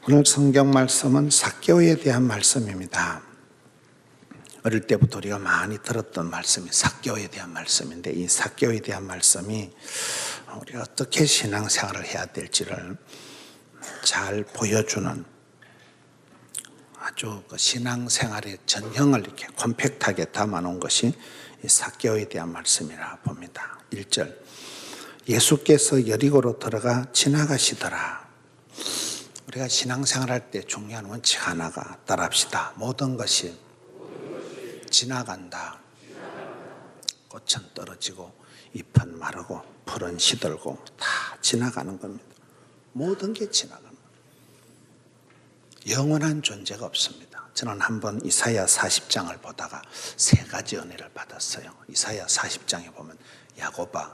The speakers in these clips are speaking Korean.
오늘 성경 말씀은 삭개오에 대한 말씀입니다. 어릴 때부터 우리가 많이 들었던 말씀이 삭개오에 대한 말씀인데, 이 삭개오에 대한 말씀이 우리가 어떻게 신앙생활을 해야 될지를 잘 보여주는 아주 신앙생활의 전형을 이렇게 콤팩트하게 담아놓은 것이 이 삭개오에 대한 말씀이라 봅니다. 1절, 예수께서 여리고로 들어가 지나가시더라. 우리가 신앙생활할 때 중요한 원칙 하나가, 따라합시다. 모든 것이 지나간다. 꽃은 떨어지고 잎은 마르고 풀은 시들고 다 지나가는 겁니다. 모든 게 지나가는 겁니다. 영원한 존재가 없습니다. 저는 한번 이사야 40장을 보다가 세 가지 은혜를 받았어요. 이사야 40장에 보면, 야곱아,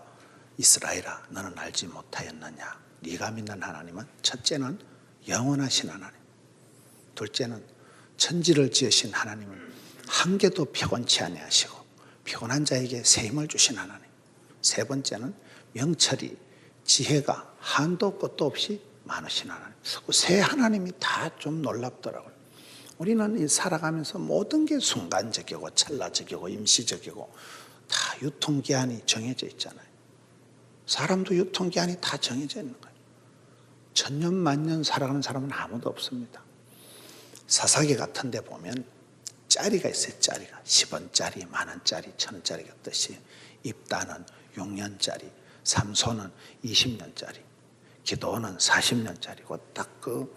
이스라엘아, 너는 알지 못하였느냐? 네가 믿는 하나님은 첫째는 영원하신 하나님, 둘째는 천지를 지으신 하나님을 한 개도 피곤치 아니하시고 피곤한 자에게 새 힘을 주신 하나님, 세 번째는 명철이 지혜가 한도 끝도 없이 많으신 하나님. 세 하나님이 다 좀 놀랍더라고요. 우리는 살아가면서 모든 게 순간적이고 찰나적이고 임시적이고 다 유통기한이 정해져 있잖아요. 사람도 유통기한이 다 정해져 있는 거예요. 천년 만년 살아가는 사람은 아무도 없습니다. 사사기 같은 데 보면 짜리가 있어요. 짜리가 10원짜리, 만원짜리, 1000원짜리 같듯이 입다는 6년짜리, 삼손은 20년짜리, 기도는 40년짜리고 딱 그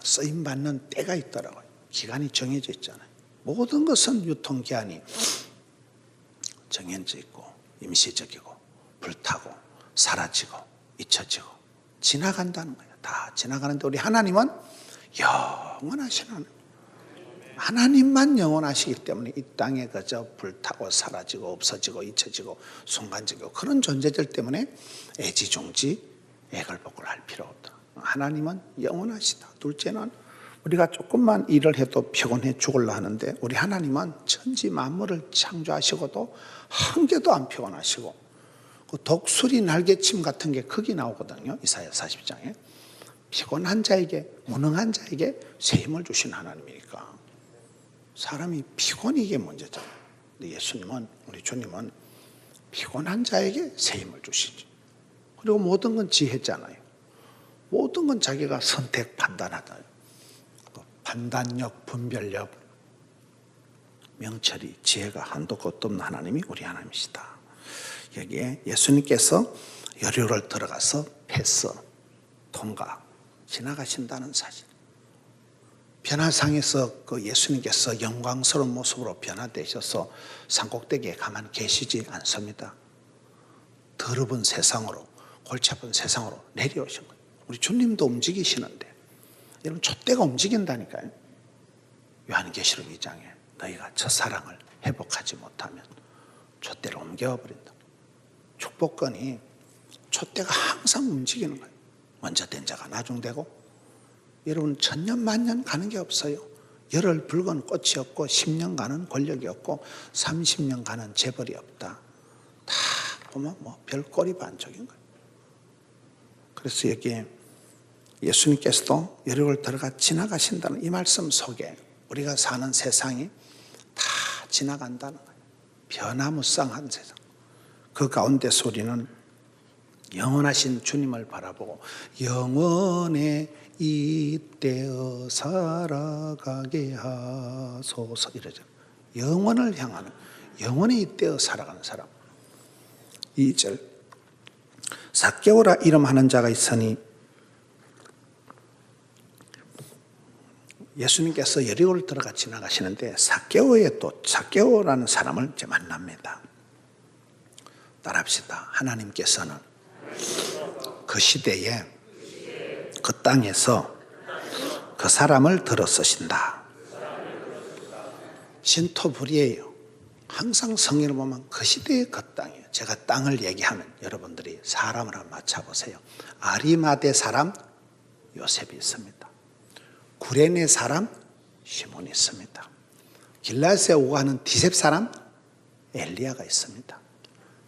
쓰임받는 때가 있더라고요. 기간이 정해져 있잖아요. 모든 것은 유통기한이 정해져 있고 임시적이고 불타고 사라지고 잊혀지고 지나간다는 거예요. 다 지나가는데 우리 하나님은 영원하신 하나님, 하나님만 영원하시기 때문에 이 땅에 그저 불타고 사라지고 없어지고 잊혀지고 순간적이고 그런 존재들 때문에 애지중지 애걸복걸 할 필요 없다. 하나님은 영원하시다. 둘째는 우리가 조금만 일을 해도 피곤해 죽으려 하는데 우리 하나님은 천지 만물을 창조하시고도 한 개도 안 피곤하시고, 그 독수리 날개침 같은 게 거기 나오거든요. 이사야 40장에. 피곤한 자에게, 무능한 자에게 새 힘을 주신 하나님이니까 사람이 피곤이 이게 문제잖아요. 근데 예수님은, 우리 주님은 피곤한 자에게 새 힘을 주시지. 그리고 모든 건 지혜잖아요. 모든 건 자기가 선택, 판단하다. 판단력, 분별력, 명철이, 지혜가 한도 끝도 없는 하나님이 우리 하나님이시다. 여기에 예수님께서 여리고를 들어가서 패스, 통과, 지나가신다는 사실. 변화상에서 그 예수님께서 영광스러운 모습으로 변화되셔서 산꼭대기에 가만히 계시지 않습니다. 더러운 세상으로, 골치 아픈 세상으로 내려오신 거예요. 우리 주님도 움직이시는데, 여러분 촛대가 움직인다니까요. 요한계시록 2장에 너희가 첫사랑을 회복하지 못하면 촛대를 옮겨버린다. 축복권이 촛대가 항상 움직이는 거예요. 먼저 된 자가 나중되고, 여러분 천년 만년 가는 게 없어요. 열흘 붉은 꽃이 없고 10년 가는 권력이 없고 30년 가는 재벌이 없다. 다 보면 뭐 별꼴이 반쪽인 거예요. 그래서 여기에 예수님께서도 여리고를 들어가 지나가신다는 이 말씀 속에 우리가 사는 세상이 다 지나간다는 거예요. 변화무쌍한 세상. 그 가운데서 우리는 영원하신 주님을 바라보고 영원에 이때어 살아가게 하소서 이러죠. 영원을 향하는, 영원에 이때어 살아가는 사람. 2절, 삭개오라 이름하는 자가 있으니, 예수님께서 여리고를 들어가 지나가시는데 삭개오라는 사람을 이제 만납니다. 따라합시다. 하나님께서는 그 시대에 그 땅에서 그 사람을 들어 쓰신다. 신토불이에요. 항상 성경을 보면 그 시대의 그 땅이에요. 제가 땅을 얘기하면 여러분들이 사람을 한번 맞춰보세요. 아리마대 사람 요셉이 있습니다. 구레네 사람 시몬이 있습니다. 길라앗에 오고 하는 디셉 사람 엘리야가 있습니다.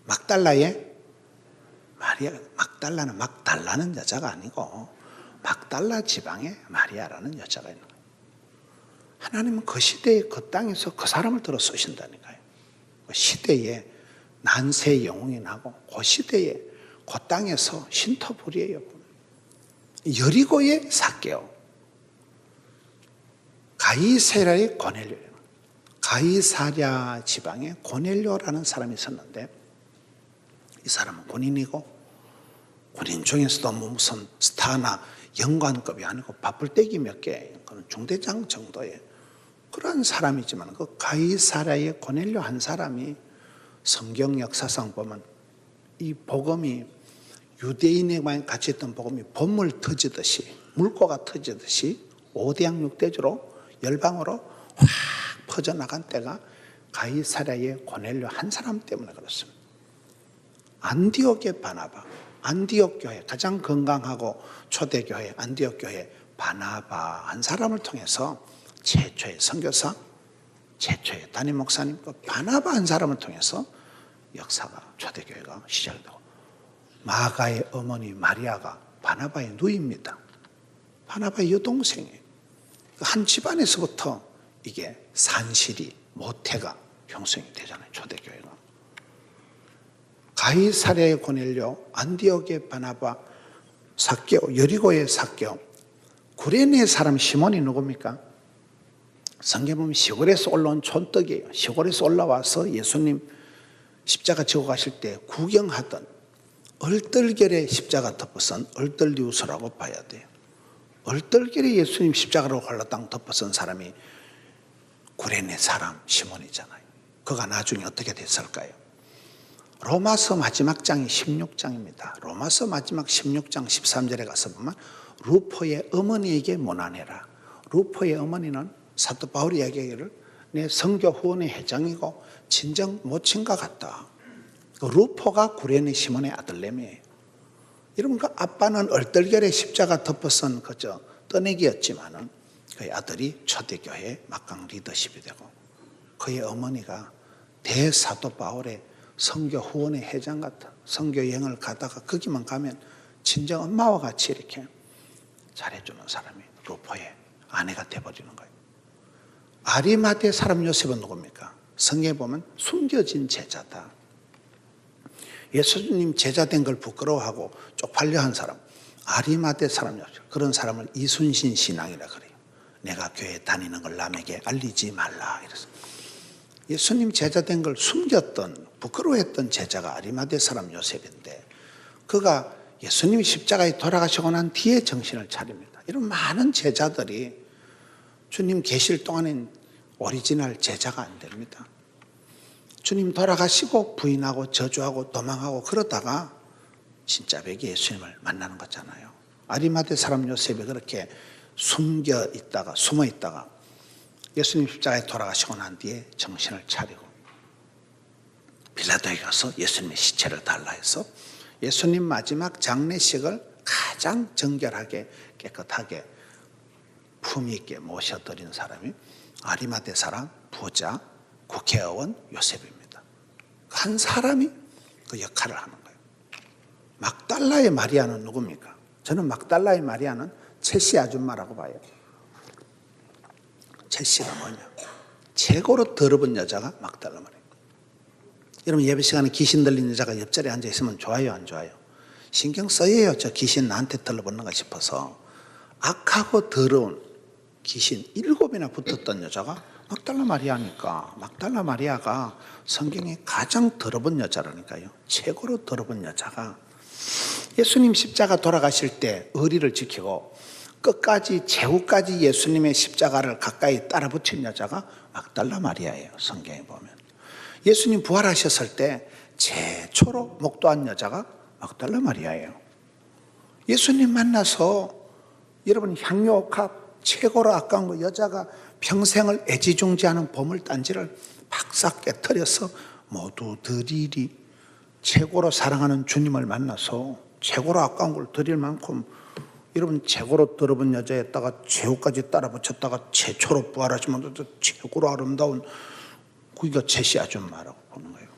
막달라에 마리아, 막달라는 막 달라는 여자가 아니고 막달라 지방의 마리아라는 여자가 있는 거예요. 하나님은 그 시대에 그 땅에서 그 사람을 들어 쓰신다니까요. 그 시대에 난세의 영웅이 나고 그 시대에 그 땅에서 신터불이에요. 여리고의 삭개오, 가이사랴의 고넬료, 가이사랴 지방에 고넬료라는 사람이 있었는데 이 사람은 군인이고 군인 중에서도 무슨 스타나 영관급이 아니고 바쁠때기 몇 개, 그런 중대장 정도의 그런 사람이지만 그 가이사랴의 고넬료 한 사람이 성경 역사상 보면 이 복음이 유대인에만 같이 있던 복음이 봇물 터지듯이 물고가 터지듯이 오대양육대주로 열방으로 확 퍼져나간 때가 가이사랴의 고넬료 한 사람 때문에 그렇습니다. 안디옥의 바나바, 안디옥 교회 가장 건강하고 초대교회 안디옥 교회 바나바 한 사람을 통해서 최초의 선교사, 최초의 담임 목사님 그 바나바 한 사람을 통해서 역사가 초대교회가 시작되고 마가의 어머니 마리아가 바나바의 누이입니다. 바나바의 여동생이에요. 한 집안에서부터 이게 산실이 모태가 형성이 되잖아요. 초대교회가. 가이사랴의 고넬료, 안디옥의 바나바, 삭개오, 여리고의 삭개오, 구레네 사람 시몬이 누굽니까? 성경 보면 시골에서 올라온 촌떡이에요. 시골에서 올라와서 예수님 십자가 지고 가실 때 구경하던 얼떨결에 십자가 덮어선 얼떨리우스라고 봐야 돼요. 얼떨결에 예수님 십자가로 홀라당 덮어선 사람이 구레네 사람 시몬이잖아요. 그가 나중에 어떻게 됐을까요? 로마서 마지막 장이 16장입니다. 로마서 마지막 16장 13절에 가서 보면 루포의 어머니에게 모난해라. 루포의 어머니는 사도 바울이 이야기하기를 내 선교 후원의 회장이고 친정 모친과 같다. 루포가 구레네 시몬의 아들내미예요. 여러분 그 아빠는 얼떨결에 십자가 덮어선 그저 떠내기였지만은 그의 아들이 초대교회 막강 리더십이 되고 그의 어머니가 대사도 바울의 선교 후원의 회장 같아. 선교 여행을 가다가 거기만 가면 친정 엄마와 같이 이렇게 잘해주는 사람이 루포의 아내가 돼버리는 거예요. 아리마대 사람 요셉은 누굽니까? 성경에 보면 숨겨진 제자다. 예수님 제자 된 걸 부끄러워하고 쪽팔려 한 사람, 아리마대 사람 요셉. 그런 사람을 이순신 신앙이라 그래요. 내가 교회 다니는 걸 남에게 알리지 말라 이래서. 예수님 제자 된 걸 숨겼던 부끄러워했던 제자가 아리마대 사람 요셉인데 그가 예수님이 십자가에 돌아가시고 난 뒤에 정신을 차립니다. 이런 많은 제자들이 주님 계실 동안엔 오리지널 제자가 안 됩니다. 주님 돌아가시고 부인하고 저주하고 도망하고 그러다가 진짜 백이 예수님을 만나는 거잖아요. 아리마대 사람 요셉이 그렇게 숨어 있다가 예수님 십자가에 돌아가시고 난 뒤에 정신을 차리고 빌라도에 가서 예수님의 시체를 달라 해서 예수님 마지막 장례식을 가장 정결하게 깨끗하게 품위 있게 모셔드린 사람이 아리마대 사람 부자 국회의원 요셉입니다. 한 사람이 그 역할을 하는 거예요. 막달라의 마리아는 누굽니까? 저는 막달라의 마리아는 첼시 아줌마라고 봐요. 첼시가 뭐냐? 최고로 더러운 여자가 막달라 마리아. 여러분 예배 시간에 귀신 들린 여자가 옆자리에 앉아 있으면 좋아요, 안 좋아요? 신경 써요. 저 귀신 나한테 들러붙는가 싶어서. 악하고 더러운 귀신 7이나 붙었던 여자가 막달라 마리아니까 막달라 마리아가 성경에 가장 더러운 여자라니까요. 최고로 더러운 여자가 예수님 십자가 돌아가실 때 의리를 지키고 끝까지 최후까지 예수님의 십자가를 가까이 따라 붙인 여자가 막달라 마리아예요. 성경에 보면 예수님 부활하셨을 때 최초로 목도한 여자가 막달라 마리아예요. 예수님 만나서 여러분 향유옥합 최고로 아까운 거 여자가 평생을 애지중지하는 보물단지를 박삭 깨뜨려서 모두 드리리 최고로 사랑하는 주님을 만나서 최고로 아까운 걸 드릴 만큼 여러분 최고로 더러운 여자였다가 최후까지 따라 붙였다가 최초로 부활하시면 최고로 아름다운 그게 첼시 아줌마라고 보는 거예요.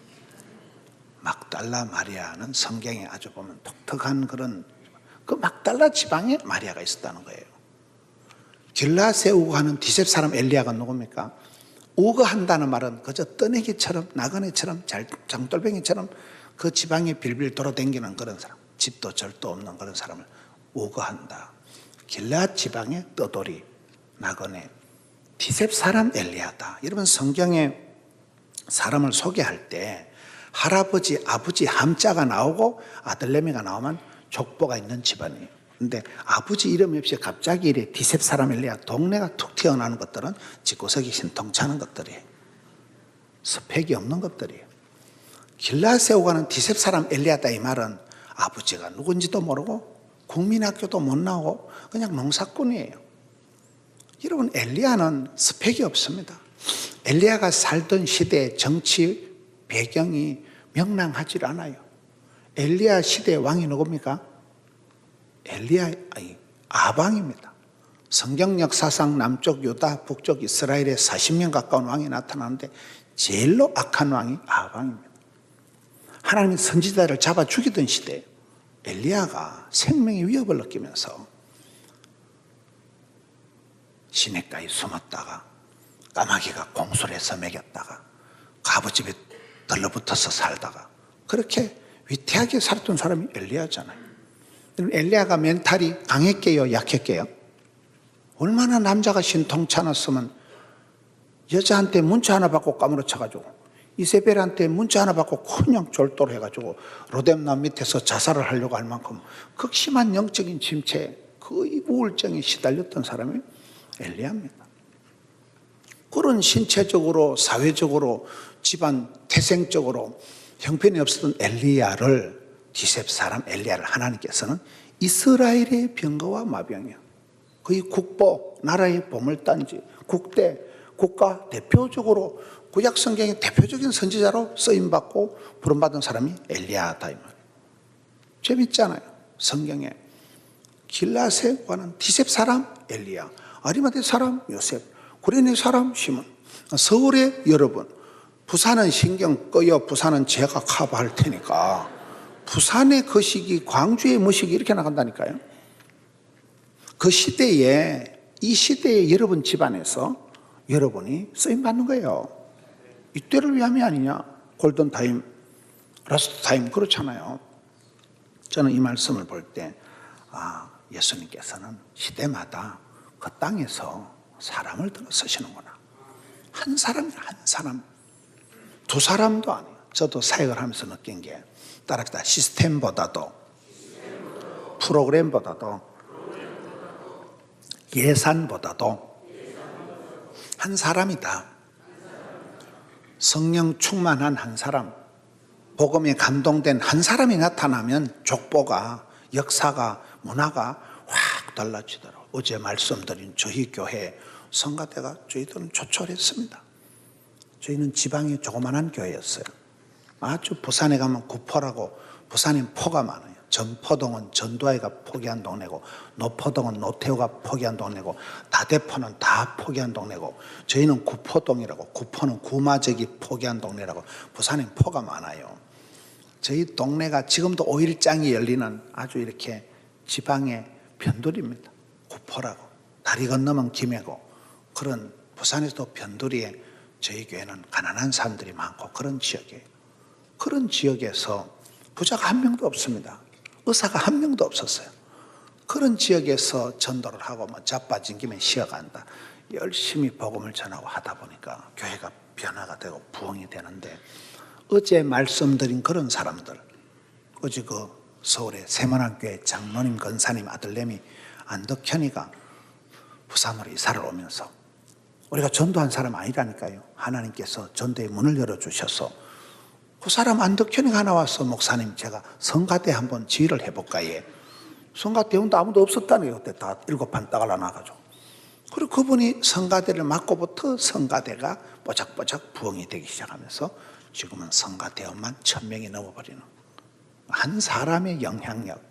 막달라 마리아는 성경에 아주 보면 독특한 그런 그 막달라 지방에 마리아가 있었다는 거예요. 길라앗에 우거하는 디셉 사람 엘리야가 누굽니까? 우거한다는 말은 그저 떠내기처럼 나그네처럼 장돌뱅이처럼 그 지방에 빌빌 돌아다니는 그런 사람, 집도 절도 없는 그런 사람을 우거한다. 길라앗 지방의 떠돌이, 나그네, 디셉 사람 엘리야다. 여러분, 성경에 사람을 소개할 때 할아버지, 아버지 함자가 나오고 아들내미가 나오면 족보가 있는 집안이에요. 근데 아버지 이름 없이 갑자기 이래 디셉 사람 엘리야, 동네가 툭 튀어나오는 것들은 집구석이 신통찮은 것들이에요. 스펙이 없는 것들이에요. 길라앗에 오가는 디셉 사람 엘리야다, 이 말은 아버지가 누군지도 모르고 국민학교도 못 나오고 그냥 농사꾼이에요. 여러분, 엘리야는 스펙이 없습니다. 엘리야가 살던 시대의 정치 배경이 명랑하지 않아요. 엘리야 시대의 왕이 누굽니까? 아방입니다. 성경 역사상 남쪽 유다, 북쪽 이스라엘에 40년 가까운 왕이 나타나는데 제일로 악한 왕이 아방입니다. 하나님이 선지자를 잡아 죽이던 시대에 엘리야가 생명의 위협을 느끼면서 시냇가에 숨었다가 까마귀가 공술해서 먹였다가 가부집에 들러붙어서 살다가 그렇게 위태하게 살았던 사람이 엘리야잖아요. 엘리야가 멘탈이 강했게요, 약했게요? 얼마나 남자가 신통찮았으면 여자한테 문자 하나 받고 까무러쳐가지고 이세벨한테 문자 하나 받고 그냥 졸도를 해가지고 로뎀남 밑에서 자살을 하려고 할 만큼 극심한 영적인 침체, 거의 우울증에 시달렸던 사람이 엘리야입니다. 그런 신체적으로, 사회적으로, 집안 태생적으로 형편이 없었던 엘리야를, 디셉 사람 엘리야를 하나님께서는 이스라엘의 병거와 마병이야, 거의 국보, 나라의 보물단지, 국대, 국가 대표적으로 구약 성경의 대표적인 선지자로 쓰임받고 부름받은 사람이 엘리야다, 이 말이에요. 재밌잖아요. 성경에 길라앗에 관한 디셉 사람 엘리야, 아리마대 사람 요셉, 구레네 사람 시몬, 서울에 여러분, 부산은 신경 꺼요, 부산은 제가 커버할 테니까, 부산의 거식이 광주의 무식이 이렇게 나간다니까요. 그 시대에, 이 시대에 여러분 집안에서 여러분이 쓰임받는 거예요. 이때를 위함이 아니냐. 골든타임, 라스트타임, 그렇잖아요. 저는 이 말씀을 볼 때 예수님께서는 시대마다 그 땅에서 사람을 들어 쓰시는구나. 한 사람이라, 한 사람, 두 사람도 아니에요. 저도 사역을 하면서 느낀 게 따라합시다. 시스템보다도, 프로그램보다도, 예산보다도 한 사람이다. 성령 충만한 한 사람, 복음에 감동된 한 사람이 나타나면 족보가, 역사가, 문화가 확 달라지더라고요. 어제 말씀드린 저희 교회 성가대가 저희들은 초촐했습니다. 저희는 지방이 조그만한 교회였어요. 아주 부산에 가면 구포라고, 부산엔 포가 많아요. 전포동은 전두환이가 포기한 동네고, 노포동은 노태우가 포기한 동네고, 다대포는 다 포기한 동네고, 저희는 구포동이라고, 구포는 구마적이 포기한 동네라고, 부산엔 포가 많아요. 저희 동네가 지금도 5.1장이 열리는 아주 이렇게 지방의 변두리입니다. 구포라고, 다리 건너면 김해고, 그런 부산에서도 변두리에 저희 교회는 가난한 사람들이 많고 그런 지역이에요. 그런 지역에서 부자가 한 명도 없습니다. 의사가 한 명도 없었어요. 그런 지역에서 전도를 하고 자빠진 김에 쉬어간다. 열심히 복음을 전하고 하다 보니까 교회가 변화가 되고 부흥이 되는데, 어제 말씀드린 그런 사람들, 어제 그 서울의 세문안교회 장로님 권사님 아들내미 안덕현이가 부산으로 이사를 오면서, 우리가 전도한 사람 아니라니까요. 하나님께서 전도의 문을 열어주셔서 그 사람 안덕현이가 나와서, 목사님 제가 성가대 한번 지휘를 해볼까. 예. 성가대원도 아무도 없었다는 게 그때 다 7판 따갈라 나가지고. 그리고 그분이 성가대를 맡고부터 성가대가 뽀짝뽀짝 부흥이 되기 시작하면서 지금은 성가대원만 1000명이 넘어버리는, 한 사람의 영향력,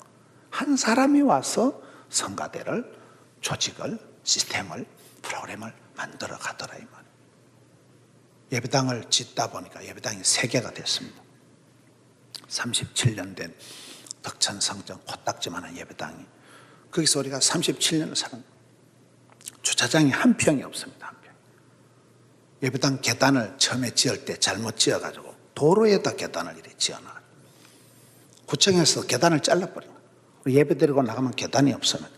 한 사람이 와서 성가대를, 조직을, 시스템을, 프로그램을 만들어 가더라, 이 말. 예배당을 짓다 보니까 예배당이 3개가 됐습니다. 37년 된 덕천 성전 코딱지만한 예배당이, 거기서 우리가 37년을 사는, 주차장이 한 평이 없습니다. 한 평. 예배당 계단을 처음에 지을 때 잘못 지어가지고 도로에다 계단을 이렇게 지어놔. 구청에서 계단을 잘라버린 거예요. 예배 드리고 나가면 계단이 없으면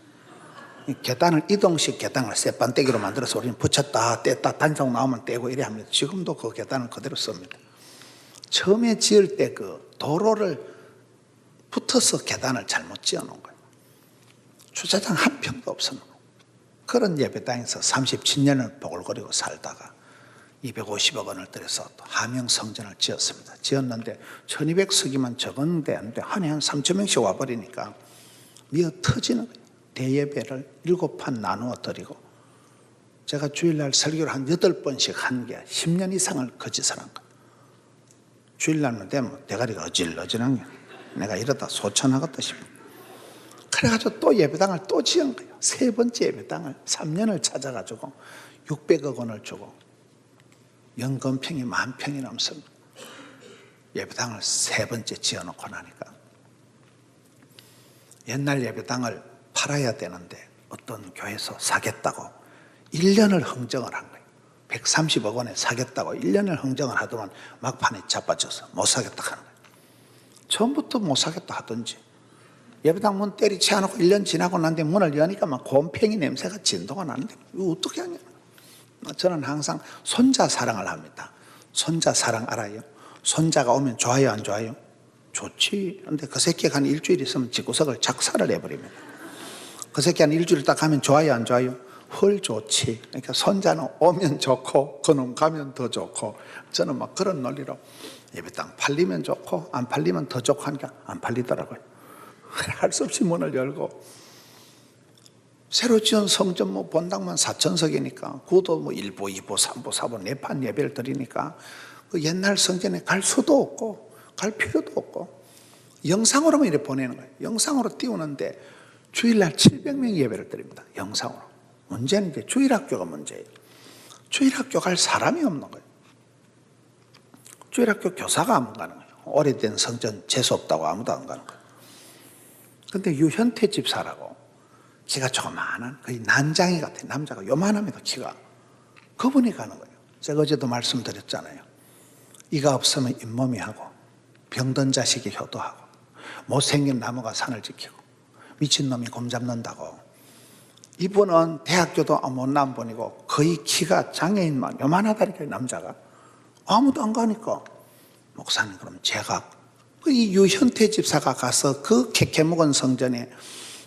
이 계단을 이동식 계단을 쇠반대기로 만들어서 우리는 붙였다 뗐다 단속 나오면 떼고 이래 합니다. 지금도 그 계단을 그대로 씁니다. 처음에 지을 때 그 도로를 붙어서 계단을 잘못 지어놓은 거예요. 주차장 한 평도 없었는 거예요. 그런 예배당에서 37년을 보글거리고 살다가 250억 원을 들여서 또 하명성전을 지었습니다. 지었는데 1200석이면 적은데 한 해 한 3,000명씩 와버리니까 미어 터지는 거예요. 대예배를 7판 나누어 드리고, 제가 주일날 설교를 한 8번씩 한 게 10년 이상을 그 짓을 한 거예요. 주일날만 되면 대가리가 어질어질한 게 내가 이러다 소천하겠다 싶어. 그래가지고 또 예배당을 또 지은 거예요. 세 번째 예배당을 3년을 찾아가지고 600억 원을 주고 연금평이 10,000평이 넘습니다. 예배당을 세 번째 지어놓고 나니까 옛날 예배당을 팔아야 되는데 어떤 교회에서 사겠다고 1년을 흥정을 한 거예요. 130억 원에 사겠다고 1년을 흥정을 하더만 막판에 자빠져서 못 사겠다 하는 거예요. 처음부터 못 사겠다 하든지, 예배당 문 때리치 않고 1년 지나고 난데 문을 여니까 막 곰팽이 냄새가 진동가 나는데 이거 어떻게 하냐. 저는 항상 손자 사랑을 합니다. 손자 사랑 알아요? 손자가 오면 좋아요 안 좋아요? 좋지. 그런데 그 새끼가 한 일주일 있으면 집구석을 작사를 해버립니다. 그 새끼 한 일주일 딱 가면 좋아요 안 좋아요? 헐 좋지. 그러니까 손자는 오면 좋고 그놈 가면 더 좋고, 저는 막 그런 논리로 예배당 팔리면 좋고 안 팔리면 더 좋고 하니까 안 팔리더라고요. 할 수 없이 문을 열고, 새로 지은 성전 뭐 본당만 4,000석이니까 그것도 뭐 1부, 2부, 3부, 4부 4판 예배를 드리니까 그 옛날 성전에 갈 수도 없고 갈 필요도 없고 영상으로만 이렇게 보내는 거예요. 영상으로 띄우는데 주일날 700명 예배를 드립니다. 영상으로. 문제는 이제 주일학교가 문제예요. 주일학교 갈 사람이 없는 거예요. 주일학교 교사가 안 가는 거예요. 오래된 성전 재수 없다고 아무도 안 가는 거예요. 근데 유현태 집사라고 키가 조그마한 거의 난장이 같아요. 남자가 요만합니다. 키가. 그분이 가는 거예요. 제가 어제도 말씀드렸잖아요. 이가 없으면 잇몸이 하고, 병든 자식이 효도하고, 못생긴 나무가 산을 지키고, 미친놈이 곰 잡는다고. 이분은 대학교도 못 나온 분이고 거의 키가 장애인만 요만하다니까. 남자가 아무도 안 가니까 목사님 그럼 제가 이 유현태 집사가 가서 그 캐캐묵은 성전에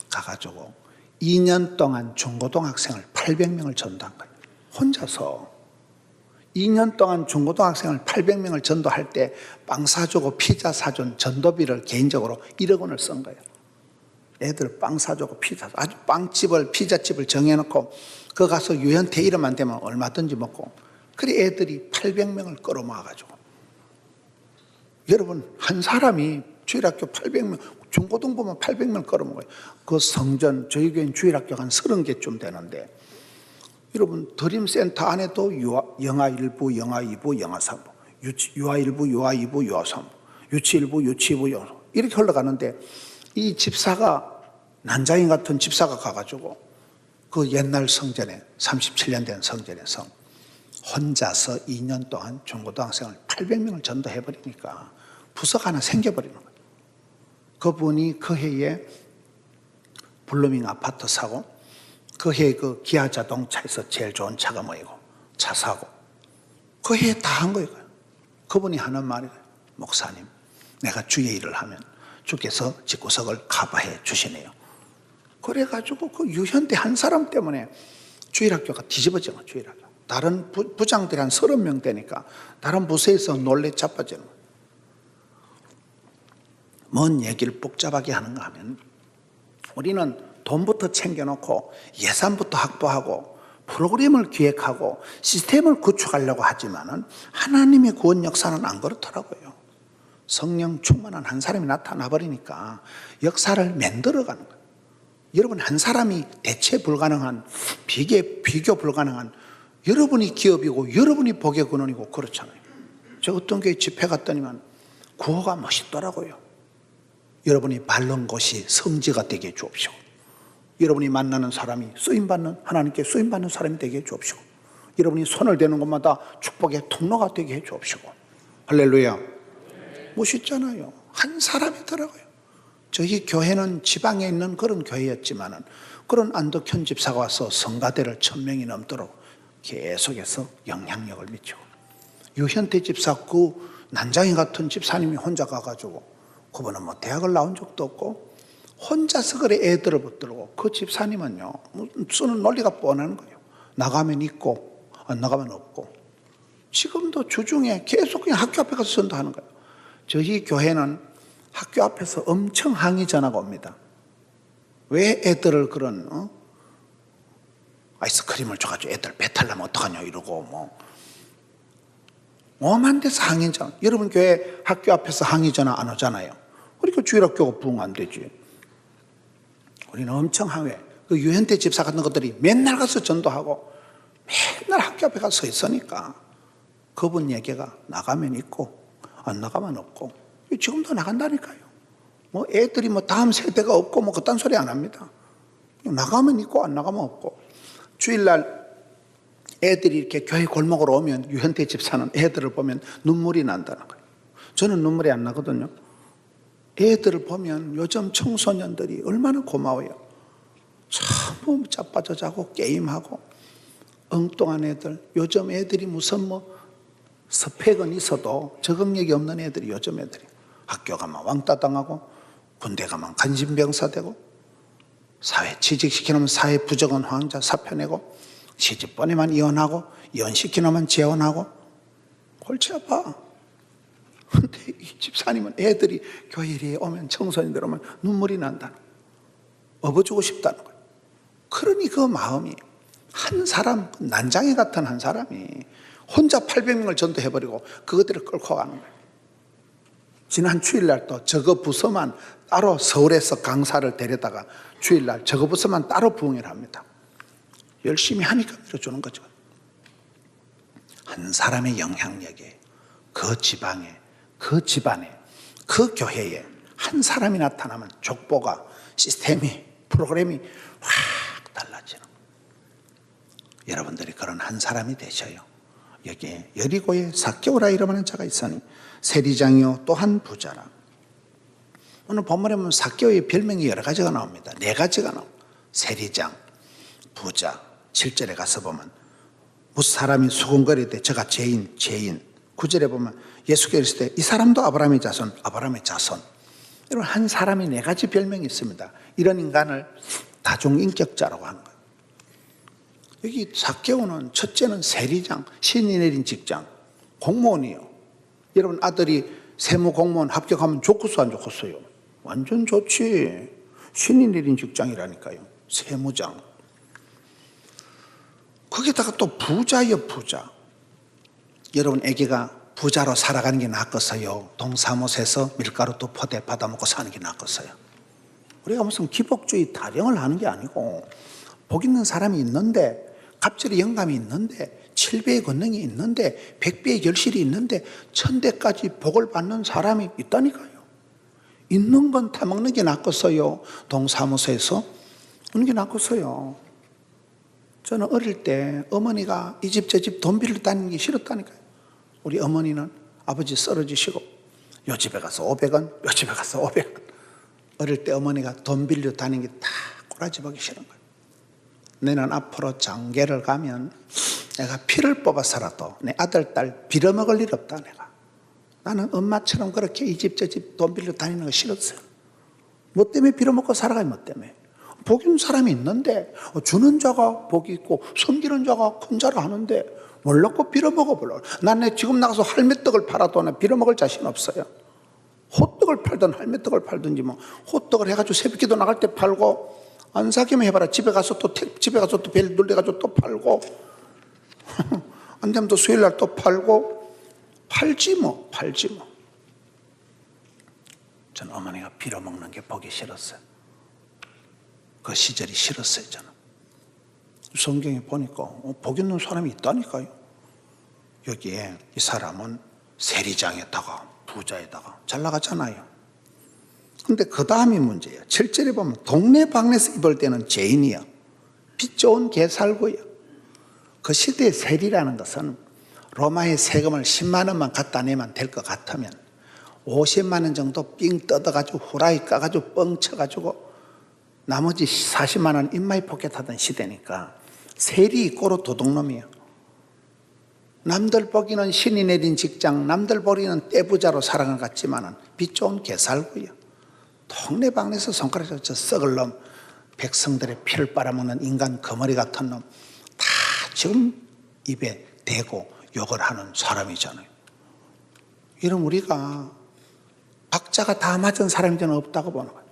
가가지고 2년 동안 중고등학생을 800명을 전도한 거예요. 혼자서 2년 동안 중고등학생을 800명을 전도할 때 빵 사주고 피자 사준 전도비를 개인적으로 1억 원을 쓴 거예요. 애들 빵 사주고 피자, 아주 빵집을 피자집을 정해놓고 그 가서 유현태 이름만 되면 얼마든지 먹고, 그래 애들이 800명을 끌어모아가지고, 여러분 한 사람이 주일학교 800명, 중고등부만 800명 끌어모아요. 그 성전, 저희 교회는 주일학교가 한 30개쯤 되는데, 여러분 드림센터 안에도 영아 1부, 영아 2부, 영아 3부, 유아 1부, 유아 2부, 유아 3부, 유치 1부, 유치 2부, 유아 3부 이렇게 흘러가는데, 이 집사가 난장인 같은 집사가 가가지고 그 옛날 성전에 37년 된 성전에서 혼자서 2년 동안 중고등학생을 800명을 전도해버리니까 부서가 하나 생겨버리는 거예요. 그분이 그 해에 블루밍 아파트 사고, 그 해에 그 기아 자동차에서 제일 좋은 차가 뭐이고 차 사고, 그 해에 다 한 거예요. 그분이 하는 말이, 목사님 내가 주의 일을 하면 주께서 집구석을 커버해 주시네요. 그래가지고 그 유현대 한 사람 때문에 주일학교가 뒤집어진 거예요. 주일학교. 다른 부장들이 한 30명 되니까 다른 부서에서 놀래 자빠지는 거예요. 뭔 얘기를 복잡하게 하는가 하면, 우리는 돈부터 챙겨놓고 예산부터 확보하고 프로그램을 기획하고 시스템을 구축하려고 하지만은 하나님의 구원 역사는 안 그렇더라고요. 성령 충만한 한 사람이 나타나 버리니까 역사를 만들어가는 거예요. 여러분 한 사람이 대체 불가능한, 비교 불가능한, 여러분이 기업이고 여러분이 복의 근원이고 그렇잖아요. 저 어떤 교회 집회 갔더니만 구호가 멋있더라고요. 여러분이 바른 곳이 성지가 되게 해 주옵시고, 여러분이 만나는 사람이 쓰임받는, 하나님께 쓰임받는 사람이 되게 해 주옵시고, 여러분이 손을 대는 곳마다 축복의 통로가 되게 해 주옵시고. 할렐루야. 멋있잖아요. 한 사람이 들어가요. 저희 교회는 지방에 있는 그런 교회였지만은 그런 안덕현 집사가 와서 성가대를 1000명이 넘도록 계속해서 영향력을 미치고, 유현태 집사 그 난장이 같은 집사님이 혼자 가가지고, 그분은 뭐 대학을 나온 적도 없고 혼자서 그래 애들을 붙들고, 그 집사님은요 쓰는 논리가 뻔한 거예요. 나가면 있고 안 나가면 없고. 지금도 주중에 계속 그냥 학교 앞에 가서 전도하는 거예요. 저희 교회는 학교 앞에서 엄청 항의 전화가 옵니다. 왜 애들을 그런 아이스크림을 줘가지고 애들 배탈 나면 어떡하냐 이러고, 뭐 오만 데서 항의 전화. 여러분 교회 학교 앞에서 항의 전화 안 오잖아요. 그러니까 주일학교가 부흥 안 되지. 우리는 엄청 항의. 그 유현태 집사 같은 것들이 맨날 가서 전도하고 맨날 학교 앞에 가서 서 있으니까 그분 얘기가 나가면 있고 안 나가면 없고. 지금도 나간다니까요. 뭐 애들이 뭐 다음 세대가 없고 뭐 그딴 소리 안 합니다. 나가면 있고 안 나가면 없고. 주일날 애들이 이렇게 교회 골목으로 오면 유현태 집사는 애들을 보면 눈물이 난다는 거예요. 저는 눈물이 안 나거든요. 애들을 보면 요즘 청소년들이 얼마나 고마워요. 전부 자빠져 자고 게임하고 엉뚱한 애들. 요즘 애들이 무슨 뭐 스펙은 있어도 적응력이 없는 애들이 요즘 애들이. 학교 가면 왕따 당하고 군대 가면 간신병사 되고 사회 취직시키면 사회 부적은 황자 사표 내고 시집 보내면 이혼하고 이혼시키면 재혼하고 골치 아파. 근데 이 집사님은 애들이 교회에 오면 청소년들 오면 눈물이 난다는 거예요. 업어주고 싶다는 거예요. 그러니 그 마음이 한 사람, 난장이 같은 한 사람이 혼자 800명을 전도해버리고 그것들을 끌고 가는 거예요. 지난 주일날 또 저거 부서만 따로 서울에서 강사를 데려다가 주일날 저거 부서만 따로 부흥을 합니다. 열심히 하니까 밀어주는 거죠. 한 사람의 영향력에 그 지방에, 그 집안에, 그 교회에 한 사람이 나타나면 족보가, 시스템이, 프로그램이 확 달라지는 거예요. 여러분들이 그런 한 사람이 되셔요. 여기에 여리고에 삭개오라 이름하는 자가 있으니 세리장이요 또한 부자라. 오늘 본문에 보면 삭개오의 별명이 여러 가지가 나옵니다. 4가지가 나옵니다. 세리장, 부자. 7절에 가서 보면 무슨 사람이 수군거리되 저가 죄인. 9절에 보면 예수께서 이르시되 이 사람도 아브라함의 자손. 여러분 한 사람이 4가지 별명이 있습니다. 이런 인간을 다중인격자라고 하는 거예요. 여기 삭개오는 첫째는 세리장, 신이 내린 직장, 공무원이요. 여러분 아들이 세무공무원 합격하면 좋겠어 안 좋겠어요? 완전 좋지. 신이 내린 직장이라니까요. 세무장. 거기다가 또 부자요, 부자. 여러분 애기가 부자로 살아가는 게 낫겠어요? 동사무소에서 밀가루 또 포대 받아먹고 사는 게 낫겠어요? 우리가 무슨 기복주의 타령을 하는 게 아니고 복 있는 사람이 있는데, 갑절의 영감이 있는데, 7배의 권능이 있는데, 100배의 결실이 있는데 1000대까지 복을 받는 사람이 있다니까요. 있는 건 타먹는 게 낫겠어요? 동사무소에서 하는 게 낫겠어요? 저는 어릴 때 어머니가 이 집 저 집 돈 빌려 다니는 게 싫었다니까요. 우리 어머니는 아버지 쓰러지시고 요 집에 가서 500원, 요 집에 가서 500원. 어릴 때 어머니가 돈 빌려 다니는 게 다 꼬라지 보기 싫은 거예요. 너는 앞으로 장계를 가면 내가 피를 뽑아서라도 내 아들, 딸 빌어먹을 일 없다. 나는 엄마처럼 그렇게 이 집 저 집 돈 빌려 다니는 거 싫었어요. 뭐 때문에 빌어먹고 살아가요? 뭐 때문에? 복 있는 사람이 있는데 주는 자가 복이 있고 섬기는 자가 큰 자라 하는데 몰랐고 빌어먹어 보려고. 난 지금 나가서 할매떡을 팔아도 나 빌어먹을 자신 없어요. 호떡을 팔든 할매떡을 팔든지 뭐 호떡을 해가지고 새벽기도 나갈 때 팔고 안 사기만 해봐라. 집에 가서 또 벨 눌려가지고 또 팔고 안 되면 또 수요일날 또 팔고 팔지 뭐. 저는 어머니가 빌어먹는 게 보기 싫었어요. 그 시절이 싫었어요. 저는 성경에 보니까 복 있는 사람이 있다니까요. 여기에 이 사람은 세리장에다가 부자에다가 잘 나가잖아요. 근데 그 다음이 문제예요. 7절에 보면 동네방네에서 입을 때는 죄인이요, 빚 좋은 개 살고요. 그 시대의 세리라는 것은 로마의 세금을 10만 원만 갖다 내면 될 것 같으면 50만 원 정도 삥 뜯어가지고 후라이 까가지고 뻥 쳐가지고 나머지 40만 원 인마이 포켓하던 시대니까 세리 꼬로 도둑놈이에요. 남들 보기는 신이 내린 직장, 남들 보기는 떼부자로 살아간 것 같지만은 빚 좋은 개 살고요. 동네방네에서 손가락으로 저 썩을 놈, 백성들의 피를 빨아먹는 인간 거머리 같은 놈 다 지금 입에 대고 욕을 하는 사람이잖아요. 이런 우리가 박자가 다 맞은 사람이 저는 없다고 보는 거예요.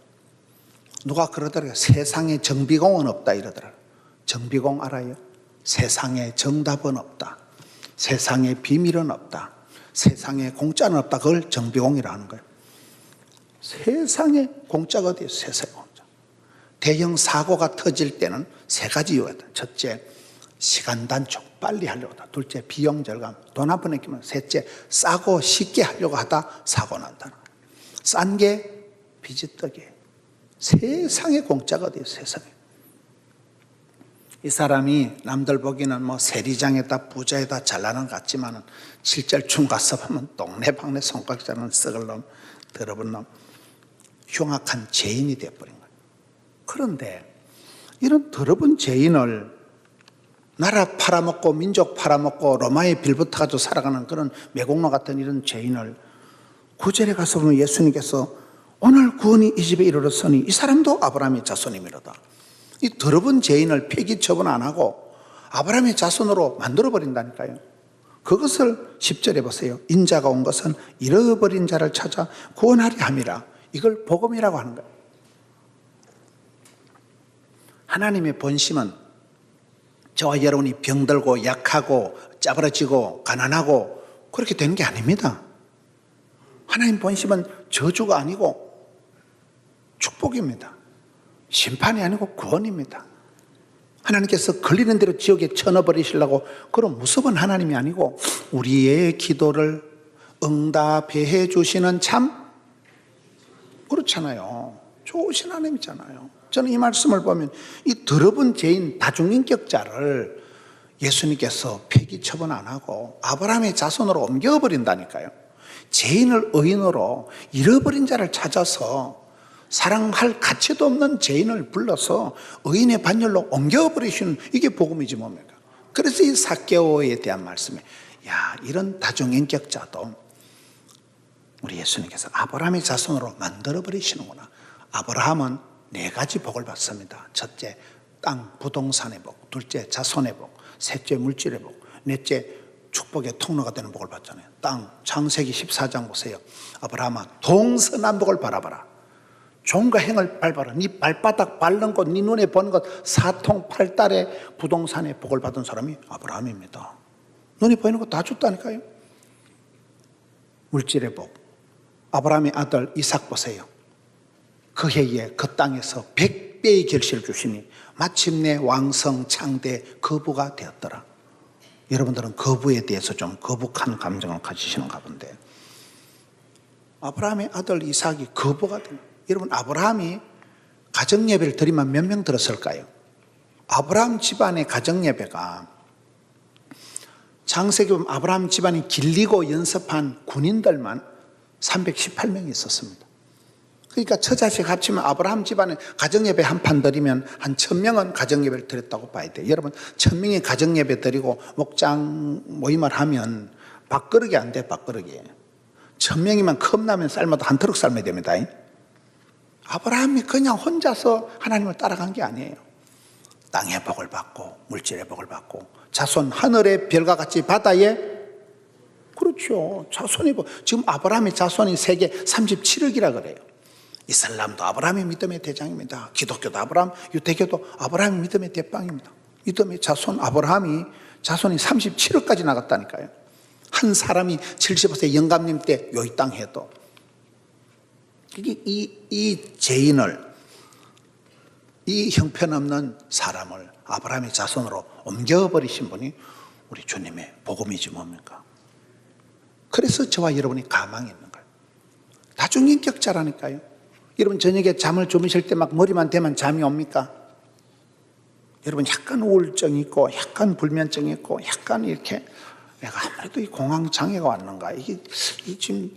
누가 그러더라고요. 세상에 정비공은 없다 이러더라고요. 정비공 알아요? 세상에 정답은 없다, 세상에 비밀은 없다, 세상에 공짜는 없다. 그걸 정비공이라 하는 거예요. 세상에 공짜가 어디 있어요? 세상에 공짜. 대형 사고가 터질 때는 세 가지 이유가 있다. 첫째, 시간 단축, 빨리 하려고 하다. 둘째, 비용 절감, 돈 한 푼 아끼면. 셋째, 싸고 쉽게 하려고 하다 사고 난다는 거예요. 싼 게 비지떡이에요. 세상에 공짜가 어디 있어요? 세상에. 이 사람이 남들 보기는 뭐 세리장에다 부자에다 잘나는 것 같지만은 실제로 가서 보면 동네방네 손가락 자는 썩을 놈, 더러운 놈, 흉악한 죄인이 되어버린 거예요. 그런데 이런 더러운 죄인을 나라 팔아먹고 민족 팔아먹고 로마에 빌붙어가지고 살아가는 그런 매국노 같은 이런 죄인을 9절에 가서 보면 예수님께서 오늘 구원이 이 집에 이르렀으니 이 사람도 아브라함의 자손이미로다. 이 더러운 죄인을 폐기 처분 안 하고 아브라함의 자손으로 만들어버린다니까요. 그것을 10절에 보세요. 인자가 온 것은 잃어버린 자를 찾아 구원하려 함이라. 이걸 복음이라고 하는 거예요. 하나님의 본심은 저와 여러분이 병들고 약하고 짜부러지고 가난하고 그렇게 되는 게 아닙니다. 하나님 본심은 저주가 아니고 축복입니다. 심판이 아니고 구원입니다. 하나님께서 걸리는 대로 지옥에 쳐넣어버리시려고 그런 무섭은 하나님이 아니고 우리의 기도를 응답해 주시는 참 그렇잖아요. 좋으신 하나님이잖아요. 저는 이 말씀을 보면 이 더러운 죄인 다중인격자를 예수님께서 폐기 처분 안 하고 아브라함의 자손으로 옮겨버린다니까요. 죄인을 의인으로 잃어버린 자를 찾아서 사랑할 가치도 없는 죄인을 불러서 의인의 반열로 옮겨버리시는 이게 복음이지 뭡니까? 그래서 이 삭개오에 대한 말씀에 야, 이런 다중인격자도 우리 예수님께서 아브라함의 자손으로 만들어버리시는구나. 아브라함은 4가지 복을 받습니다. 첫째, 땅 부동산의 복. 둘째, 자손의 복. 셋째, 물질의 복. 넷째, 축복의 통로가 되는 복을 받잖아요. 땅, 창세기 14장 보세요. 아브라함아, 동서남북을 바라봐라. 종과 행을 밟아라. 네 발바닥 밟는 것, 네 눈에 보는 것, 사통팔달의 부동산의 복을 받은 사람이 아브라함입니다. 눈에 보이는 것 다 줬다니까요. 물질의 복. 아브라함의 아들 이삭 보세요. 그 해에 그 땅에서 100배의 결실을 주시니 마침내 왕성 창대 거부가 되었더라. 여러분들은 거부에 대해서 좀 거북한 감정을 가지시는가 본데 아브라함의 아들 이삭이 거부가 됩니다. 여러분, 아브라함이 가정예배를 드리면 몇 명 들었을까요? 아브라함 집안의 가정예배가 창세기 보면 아브라함 집안이 길리고 연습한 군인들만 318명이 있었습니다. 그러니까 처자식 합치면 아브라함 집안에 가정예배 한 판 드리면 한 1000명은 가정예배를 드렸다고 봐야 돼요. 여러분, 1000명이 가정예배 드리고 목장 모임을 하면 밥그릇이 안 돼, 밥그릇이. 1000명이면 컵라면 삶아도 한 트럭 삶아야 됩니다. 아브라함이 그냥 혼자서 하나님을 따라간 게 아니에요. 땅의 복을 받고 물질의 복을 받고 자손 하늘의 별과 같이 바다에 그렇죠. 자손이 지금 아브라함의 자손이 세계 37억이라 그래요. 이슬람도 아브라함의 믿음의 대장입니다. 기독교도 아브라함, 유대교도 아브라함의 믿음의 대빵입니다. 믿음의 자손 아브라함이 자손이 37억까지 나갔다니까요. 한 사람이 75세 영감님 때 요 이 땅 해도 이 죄인을, 이 형편없는 사람을 아브라함의 자손으로 옮겨버리신 분이 우리 주님의 복음이지 뭡니까? 그래서 저와 여러분이 가망이 있는 거예요. 다중인격자라니까요. 여러분 저녁에 잠을 주무실 때 막 머리만 대면 잠이 옵니까? 여러분 약간 우울증이 있고 약간 불면증이 있고 약간 이렇게 내가 아무래도 이 공황장애가 왔는가, 이게 지금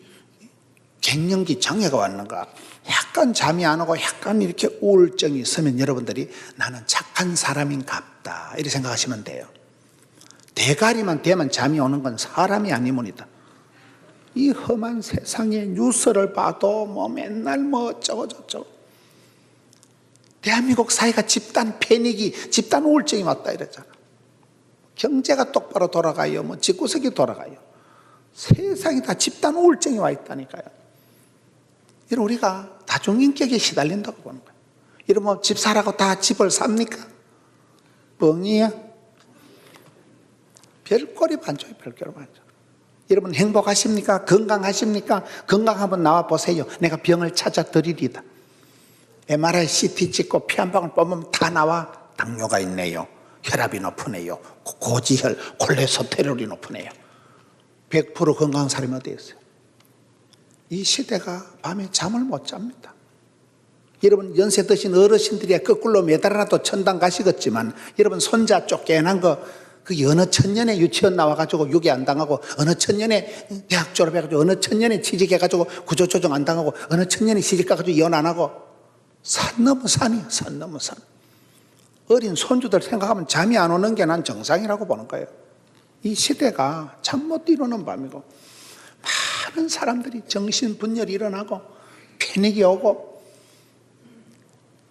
갱년기 장애가 왔는가, 약간 잠이 안 오고 약간 이렇게 우울증이 있으면 여러분들이 나는 착한 사람인갑다 이렇게 생각하시면 돼요. 대가리만 되면 잠이 오는 건 사람이 아니문이다. 이 험한 세상에 뉴스를 봐도 뭐 맨날 뭐 어쩌고 저쩌고, 대한민국 사회가 집단 패닉이, 집단 우울증이 왔다 이러잖아. 경제가 똑바로 돌아가요, 뭐 집구석이 돌아가요. 세상이 다 집단 우울증이 와 있다니까요. 이런 우리가 다중인격에 시달린다고 보는 거예요. 이런 뭐 집 사라고 다 집을 삽니까? 뻥이야. 별꼴이 반쪽이 별꼴이 반쪽. 여러분 행복하십니까? 건강하십니까? 건강하면 나와 보세요. 내가 병을 찾아 드리리다. MRI, CT 찍고 피 한 방울 뽑으면 다 나와. 당뇨가 있네요. 혈압이 높으네요. 고지혈, 콜레스테롤이 높으네요. 100% 건강한 사람이 어디 있어요? 이 시대가 밤에 잠을 못 잡니다. 여러분 연세 드신 어르신들이야 거꾸로 매달아놔도 천당 가시겠지만, 여러분 손자 쫓겨난 거, 그 어느 천년에 유치원 나와가지고 유괴 안 당하고, 어느 천년에 대학 졸업해가지고, 어느 천년에 취직해가지고 구조조정 안 당하고, 어느 천년에 시집가가지고 이혼 안 하고, 산 넘어 산이야, 산 넘어 산. 어린 손주들 생각하면 잠이 안 오는 게 난 정상이라고 보는 거예요. 이 시대가 잠 못 이루는 밤이고, 많은 사람들이 정신분열이 일어나고 패닉이 오고,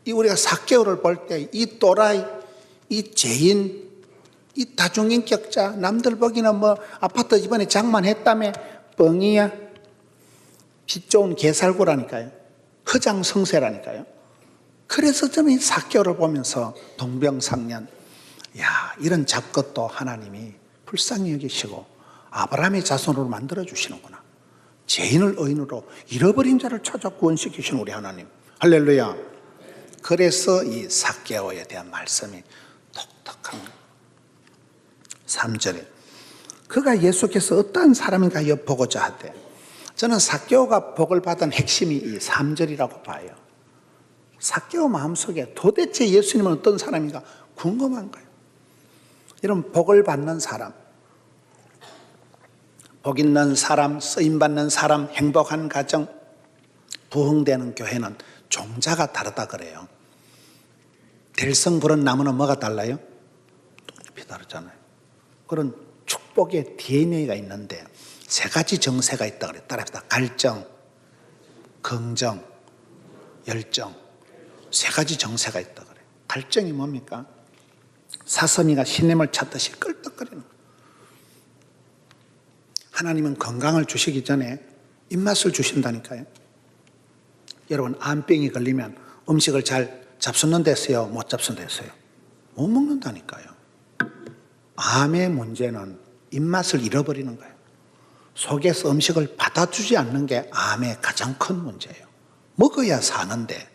이 우리가 삭개오를 볼 때 이 또라이, 이 죄인, 이 다중인격자, 남들 보기는 뭐 아파트 이번에 장만했다며, 뻥이야. 빚 좋은 개살구라니까요. 허장성세라니까요. 그래서 저는 이 삭개오를 보면서 동병상련, 야, 이런 잡것도 하나님이 불쌍히 여기시고 아브라함의 자손으로 만들어 주시는구나. 죄인을 의인으로, 잃어버린 자를 찾아 구원시키시는 우리 하나님. 할렐루야. 그래서 이 삭개오에 대한 말씀이 독특한 거예요. 3절에 그가 예수께서 어떠한 사람인가 엿보고자 하되, 저는 삭개오가 복을 받은 핵심이 이 3절이라고 봐요. 삭개오 마음속에 도대체 예수님은 어떤 사람인가 궁금한 거예요. 이런 복을 받는 사람, 복 있는 사람, 쓰임받는 사람, 행복한 가정, 부흥되는 교회는 종자가 다르다 그래요. 될성 부른 나무는 뭐가 달라요? 독립이 다르잖아요. 그런 축복의 DNA가 있는데 세 가지 정세가 있다 그래요. 따라합시다. 갈정, 긍정, 열정. 세 가지 정세가 있다 그래요. 갈정이 뭡니까? 사슴이가 신임을 찾듯이 끌떡거리는 거예요. 하나님은 건강을 주시기 전에 입맛을 주신다니까요. 여러분 암병이 걸리면 음식을 잘 잡수는 데서요, 못 잡수는 데서요? 못 먹는다니까요. 암의 문제는 입맛을 잃어버리는 거예요. 속에서 음식을 받아주지 않는 게 암의 가장 큰 문제예요. 먹어야 사는데,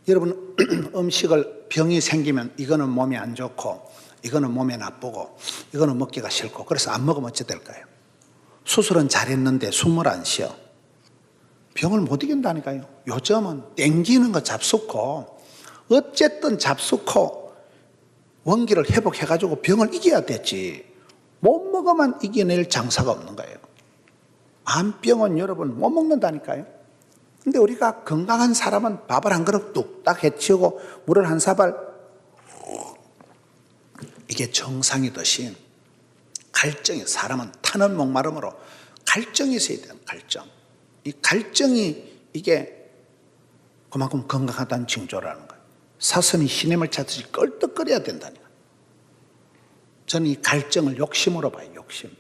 여러분 음식을, 병이 생기면 이거는 몸에 안 좋고 이거는 몸에 나쁘고 이거는 먹기가 싫고, 그래서 안 먹으면 어찌 될까요? 수술은 잘했는데 숨을 안 쉬어. 병을 못 이긴다니까요. 요즘은 땡기는 거 잡수고, 어쨌든 잡수고 원기를 회복해가지고 병을 이겨야 되지, 못 먹으면 이겨낼 장사가 없는 거예요. 암병은 여러분 못 먹는다니까요. 근데 우리가 건강한 사람은 밥을 한 그릇 뚝딱 해치우고 물을 한 사발, 이게 정상이듯이 갈증이, 사람은 타는 목마름으로 갈증이 있어야 돼요. 갈증. 이 갈증이 이게 그만큼 건강하다는 징조라는 거예요. 사슴이 신임을 찾듯이 끌떡거려야 된다니까. 저는 이 갈증을 욕심으로 봐요. 욕심.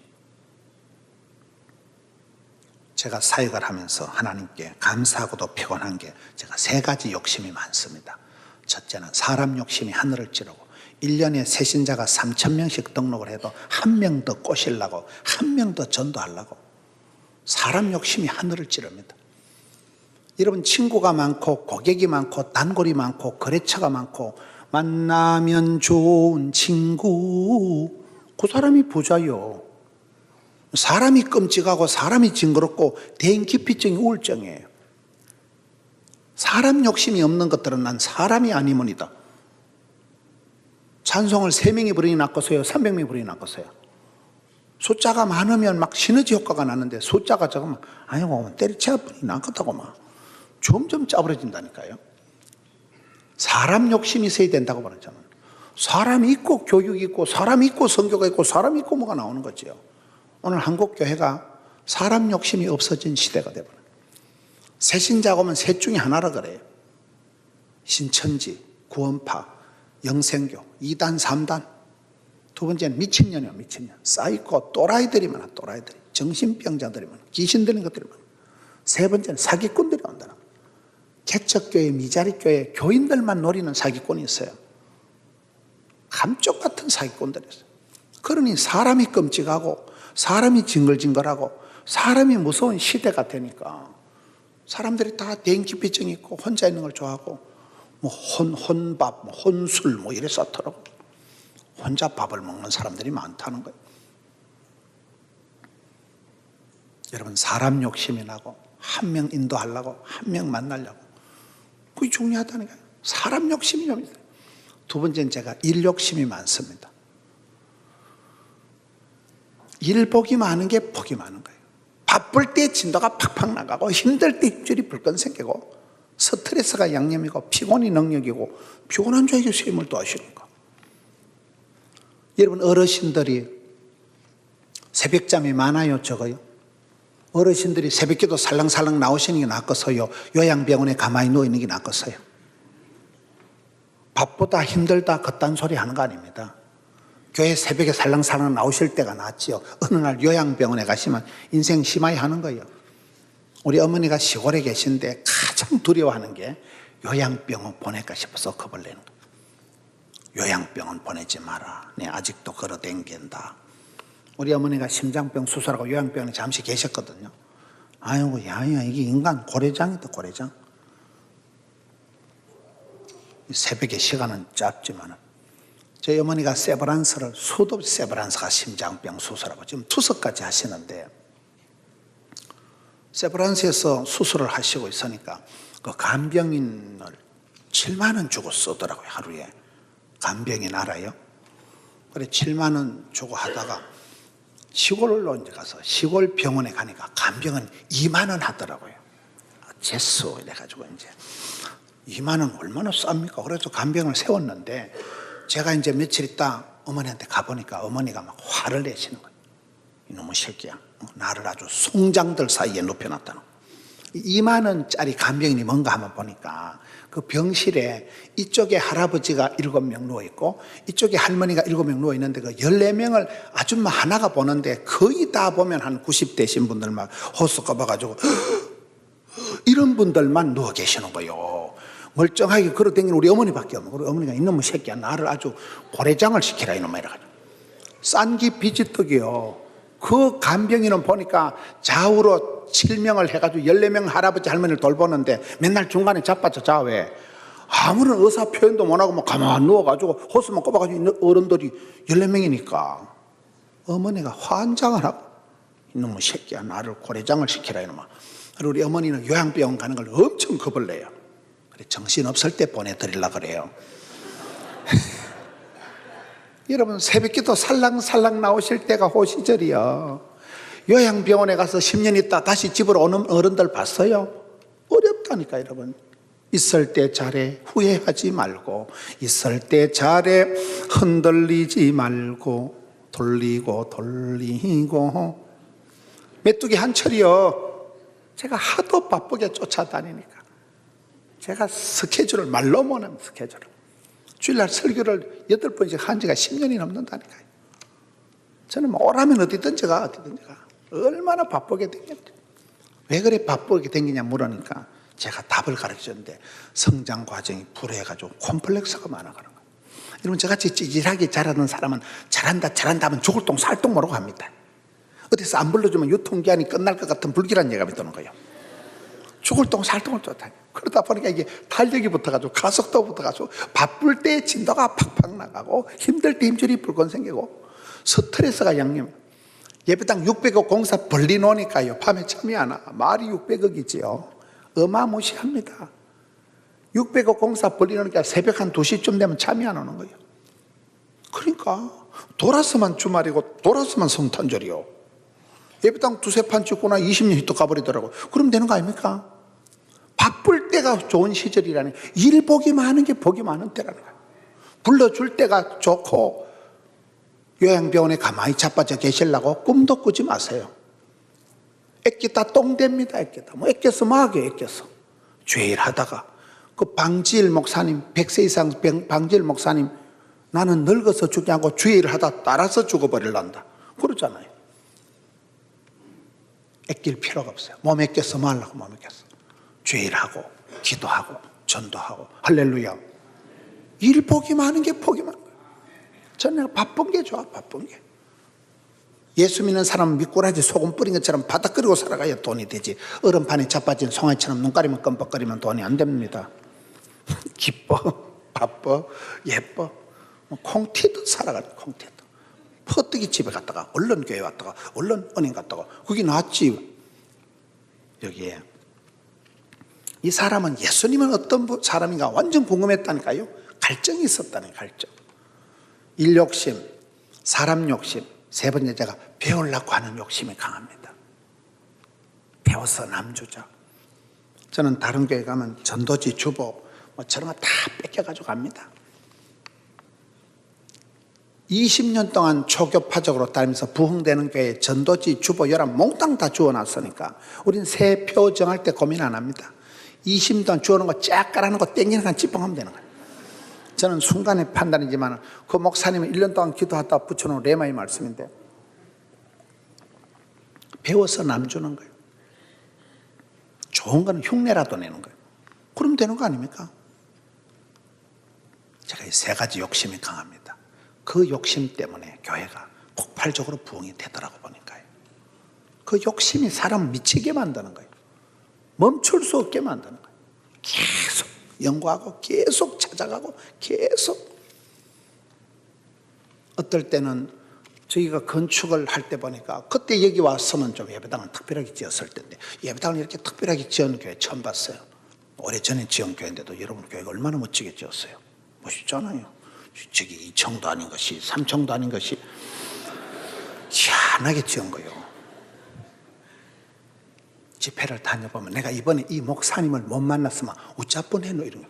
제가 사역을 하면서 하나님께 감사하고도 피곤한 게, 제가 세 가지 욕심이 많습니다. 첫째는 사람 욕심이 하늘을 찌르고, 1년에 새신자가 3,000명씩 등록을 해도 한 명 더 꼬시려고, 한 명 더 전도하려고, 사람 욕심이 하늘을 찌릅니다. 여러분 친구가 많고 고객이 많고 단골이 많고 거래처가 많고, 만나면 좋은 친구, 그 사람이 부자요. 사람이 끔찍하고 사람이 징그럽고 대인기피증이 우울증이에요. 사람 욕심이 없는 것들은 난 사람이 아니문이다. 찬송을 3명이 부르니 낫겠어요? 300명이 부르니 낫겠어요? 숫자가 많으면 막 시너지 효과가 나는데 숫자가 적으면 아이고 때려치워 버리니 낫겠다고 막 점점 짜부러진다니까요. 사람 욕심이 있어야 된다고 말하는 저는. 사람이 있고 교육이 있고 사람이 있고 성교가 있고 사람이 있고 뭐가 나오는 거죠. 오늘 한국 교회가 사람 욕심이 없어진 시대가 되버려요. 새신자가 오면 셋 중에 하나라 그래요. 신천지, 구원파, 영생교, 2단, 3단. 두 번째는 미친년이요, 미친년. 사이코, 또라이들이 많아, 또라이들이. 정신병자들이 많아, 귀신 들린 것들이 많아. 세 번째는 사기꾼들이 온다는 거예요. 개척교회, 미자리교회, 교인들만 노리는 사기꾼이 있어요. 감쪽 같은 사기꾼들이 있어요. 그러니 사람이 끔찍하고, 사람이 징글징글하고, 사람이 무서운 시대가 되니까 사람들이 다 대인기피증이 있고 혼자 있는 걸 좋아하고 뭐 혼밥, 뭐 혼술 뭐 이래 쌓더라고. 혼자 밥을 먹는 사람들이 많다는 거예요. 여러분 사람 욕심이 나고 한 명 인도하려고 한 명 만나려고 그게 중요하다니까요. 사람 욕심이 좀 있어요. 두 번째는 제가 일 욕심이 많습니다. 일 복이 많은 게 복이 많은 거예요. 바쁠 때 진도가 팍팍 나가고 힘들 때 힘줄이 불끈 생기고 스트레스가 양념이고 피곤이 능력이고 피곤한 자에게 쇠임을 또 하시는 거. 여러분 어르신들이 새벽잠이 많아요 적어요? 어르신들이 새벽기도 살랑살랑 나오시는 게 낫겠어요? 요양병원에 가만히 누워있는 게 낫겠어요? 밥보다 힘들다 그딴 소리 하는 거 아닙니다. 교회 새벽에 살랑살랑 나오실 때가 낫지요. 어느 날 요양병원에 가시면 인생 심하게 하는 거예요. 우리 어머니가 시골에 계신데 가장 두려워하는 게 요양병원 보낼까 싶어서 겁을 내는 거예요. 요양병원 보내지 마라. 네, 아직도 걸어댕긴다. 우리 어머니가 심장병 수술하고 요양병원에 잠시 계셨거든요. 아이고 야야 이게 인간 고래장이다 고래장. 새벽에 시간은 짧지만은 저희 어머니가 세브란스를 수도 없이 세브란스가 심장병 수술하고 지금 투석까지 하시는데 세브란스에서 수술을 하시고 있으니까 그 간병인을 7만 원 주고 쓰더라고요 하루에. 간병인 알아요? 그래 7만 원 주고 하다가 시골로 이제 가서 시골 병원에 가니까 간병은 2만 원 하더라고요. 재수 이래가지고 이제 2만 원 얼마나 쌉니까? 그래서 간병을 세웠는데 제가 이제 며칠 있다 어머니한테 가보니까 어머니가 막 화를 내시는 거예요. 이놈의 새끼야. 나를 아주 송장들 사이에 눕혀놨다는 거예요. 2만 원짜리 간병인이 뭔가 한번 보니까 그 병실에 이쪽에 할아버지가 7명 누워있고 이쪽에 할머니가 7명 누워있는데 그 14명을 아줌마 하나가 보는데 거의 다 보면 한 90대신 분들 막 호수 꼽아가지고 이런 분들만 누워 계시는 거예요. 멀쩡하게 걸어다니는 우리 어머니밖에 없는 거예요. 우리 어머니가 이놈의 새끼야 나를 아주 고래장을 시키라 이놈아 이래가지고 싼기 비지떡이요. 그 간병인은 보니까 좌우로 7명을 해가지고 14명 할아버지 할머니를 돌보는데 맨날 중간에 자빠져 좌우에 아무런 의사 표현도 못하고 막 가만 누워가지고 호수만 꼽아가지고 있는 어른들이 14명이니까 어머니가 환장을 하고 이놈의 새끼야 나를 고래장을 시키라 이놈아. 그리고 우리 어머니는 요양병원 가는 걸 엄청 겁을 내요. 그래 정신없을 때 보내드리려고 그래요. 여러분 새벽기도 살랑살랑 나오실 때가 호시절이요. 요양병원에 가서 10년 있다 다시 집으로 오는 어른들 봤어요? 어렵다니까 여러분. 있을 때 잘해 후회하지 말고 있을 때 잘해 흔들리지 말고 돌리고 메뚜기 한철이요. 제가 하도 바쁘게 쫓아다니니까 제가 스케줄을 말로 못하는 스케줄을 주일날 설교를 8번씩 한 지가 10년이 넘는다니까요. 저는 뭐 오라면 어디든지 가. 얼마나 바쁘게 댕겼는데. 왜 그래 바쁘게 댕기냐 물으니까 제가 답을 가르쳐줬는데 성장 과정이 불행해가지고 콤플렉스가 많아 그런 거예요. 여러분 저같이 찌질하게 자라는 사람은 잘한다 하면 죽을 똥 살 똥 모르고 합니다. 어디서 안 불러주면 유통기한이 끝날 것 같은 불길한 예감이 드는 거예요. 죽을 똥 살 똥을 쫓아요. 그러다 보니까 이게 탄력이 붙어가지고 가속도 붙어가지고 바쁠 때 진도가 팍팍 나가고 힘들 때 힘줄이 불끈 생기고 스트레스가 양념. 예배당 600억 공사 벌리 놓으니까요 밤에 잠이 안 와. 말이 600억이지요. 어마무시합니다. 600억 공사 벌리니까 새벽 한 2시쯤 되면 잠이 안 오는 거예요. 그러니까 돌아서만 주말이고 돌아서만 성탄절이요. 예배당 두세 판 찍고 나 20년이 또 가버리더라고요. 그럼 되는 거 아닙니까? 바쁠 때가 좋은 시절이라니. 일 복이 많은 게 복이 많은 때라는 거예요. 불러줄 때가 좋고 요양병원에 가만히 자빠져 계시려고 꿈도 꾸지 마세요. 애끼다 똥됩니다. 애끼다. 뭐 애껴서 뭐하게 애껴서. 죄일 하다가 그 방지일 목사님, 100세 이상 방지일 목사님, 나는 늙어서 죽지 않고 죄일 하다 따라서 죽어버릴란다 그러잖아요. 애낄 필요가 없어요. 몸 애껴서 뭐 하려고 몸 애껴서. 죄일하고 기도하고 전도하고 할렐루야. 일 복이 많은 게 복이 많은 거예요. 저는 바쁜 게 좋아. 바쁜 게. 예수 믿는 사람은 미꾸라지 소금 뿌린 것처럼 바닥 끓이고 살아가야 돈이 되지. 얼음판에 자빠진 송아지처럼 눈 가리면 껌뻑거리면 돈이 안 됩니다. 기뻐, 바빠, 예뻐. 콩 튀듯 살아가는 콩 튀듯. 퍼뜨기 집에 갔다가 얼른 교회 왔다가 얼른 은행 갔다가 그게 낫지. 여기에 이 사람은 예수님은 어떤 사람인가 완전 궁금했다니까요. 갈증이 있었다는 갈증. 일 욕심, 사람 욕심. 세 번째가 배우려고 하는 욕심이 강합니다. 배워서 남주자. 저는 다른 교회 가면 전도지 주보 뭐 저런 거 다 뺏겨가지고 갑니다. 20년 동안 초교파적으로 다니면서 부흥되는 교회에 전도지 주보 열한 몽땅 다 주워놨으니까 우린 새 표 정할 때 고민 안 합니다. 20년 동안 주워놓은 거 쫙 깔아놓고 땡기는 건 찌뽕하면 되는 거예요. 저는 순간의 판단이지만 그 목사님은 1년 동안 기도하다 붙여놓은 레마의 말씀인데 배워서 남주는 거예요. 좋은 거는 흉내라도 내는 거예요. 그럼 되는 거 아닙니까? 제가 이 세 가지 욕심이 강합니다. 그 욕심 때문에 교회가 폭발적으로 부흥이 되더라고 보니까요. 그 욕심이 사람을 미치게 만드는 거예요. 멈출 수 없게 만드는 거예요. 계속 연구하고 계속 찾아가고 계속. 어떨 때는 저희가 건축을 할 때 보니까 그때 여기 왔으면 좀 예배당을 특별하게 지었을 텐데 예배당을 이렇게 특별하게 지은 교회 처음 봤어요. 오래전에 지은 교회인데도 여러분 교회가 얼마나 멋지게 지었어요. 멋있잖아요. 저기 2층도 아닌 것이 3층도 아닌 것이 희한하게 지은 거예요. 집회를 다녀보면 내가 이번에 이 목사님을 못 만났으면 어쩌뻔 해노 이런 거.